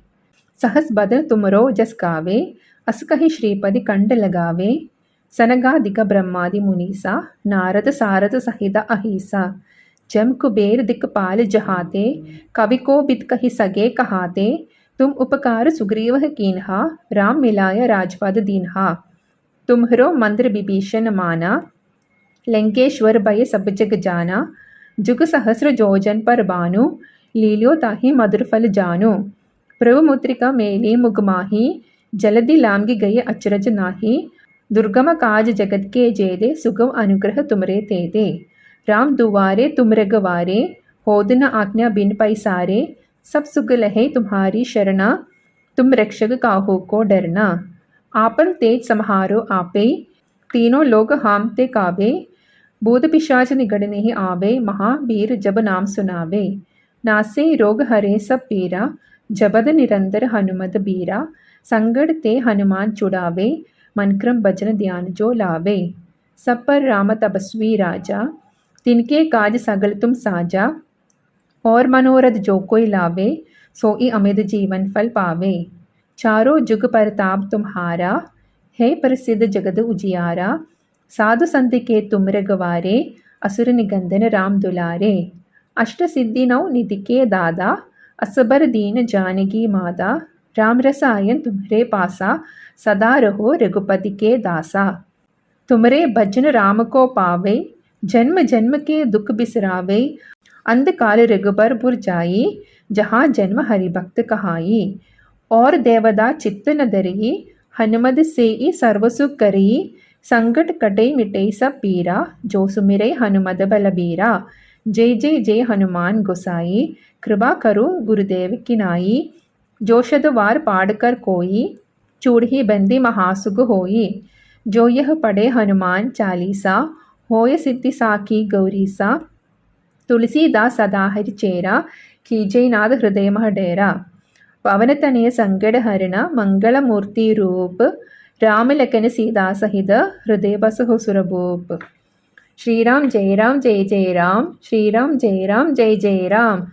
सहस बदन तुमरो जस गावे अस कहि श्रीपति कंठ लगावे। सनगादिक ब्रह्मादि मुनीसा नारद सारद सहित अहिसा। जम कुबेर दिक्पाल जहाते कवि को बिद कहि सगे कहाते। तुम उपकार सुग्रीव कीन्हा राम मिलाय राजपद दीन्हा। तुम्हरो मंत्र विभीषण माना लंकेश्वर भय सब जग जाना। जुग सहस्र जोजन पर बानु लील्यो ताहि मधुर फल जानु। प्रभु मुद्रिका मेली मुगमाही जलदि लांगी गए अचरज नाही। दुर्गम काज जगत के जेदे सुगम अनुग्रह तुमरे तेदे। राम दुआरे तुम रघवारे होद न आज्ञा बिन पैसारे। सब सुग लहे तुम्हारी शरणा तुम रक्षक काहू को डरना। आपन तेज समहारो आपे तीनों लोग हामते काबे। भूत पिशाच निगड़ नहीं आवे महावीर जब नाम सुनावे। नासे रोग हरे सब पीरा जबद निरंतर हनुमत बीरा। संगड़ ते हनुमान छुड़ावे मन क्रम भजन ध्यान जो लावे। सब पर राम तपस्वी राजा तिनके काज सगल तुम साजा। और मनोरथ जो कोई लावे सोई अमित जीवन फल पावे। चारों जुग परताप तुम्हारा है प्रसिद्ध जगत उजियारा। साधु संत के तुम रघुवारे, असुर निकंदन राम दुलारे। अष्ट सिद्धि नौ निधि के दादा, असबर दीन जानकी माता। राम रसायन तुम्हारे पासा, सदा रहो रघुपति के दासा। तुमरे भजन राम को पावे, जन्म जन्म के दुख बिसरावे। अंधकाल रघुबर पुर जाई, जहाँ जन्म हरि भक्त कहाई। और देवदा चित्त न धरई, हनुमद से सर्व सुख करई। संकट कटे मिटे सब पीरा, जो सुमिरे हनुमद बलबीरा। जय जय जय हनुमान गोसाई, कृपा करो गुरुदेव की नाई। जो शतवार पाड़ कर कोई, चूड़ी बंदी महासुख होई। जो यह पढ़े हनुमान चालीसा, होय सिद्धि साखी गौरीसा। तुलसीदास सदा हरि चेरा, कीजयनाथ हृदय मह डेरा। पवन तनय संकट हरण, मंगल मूर्ति रूप। राम लखन सीता सहित, हृदय बसहु सुरभूप। श्री राम जय जय राम, श्री राम जय जय राम।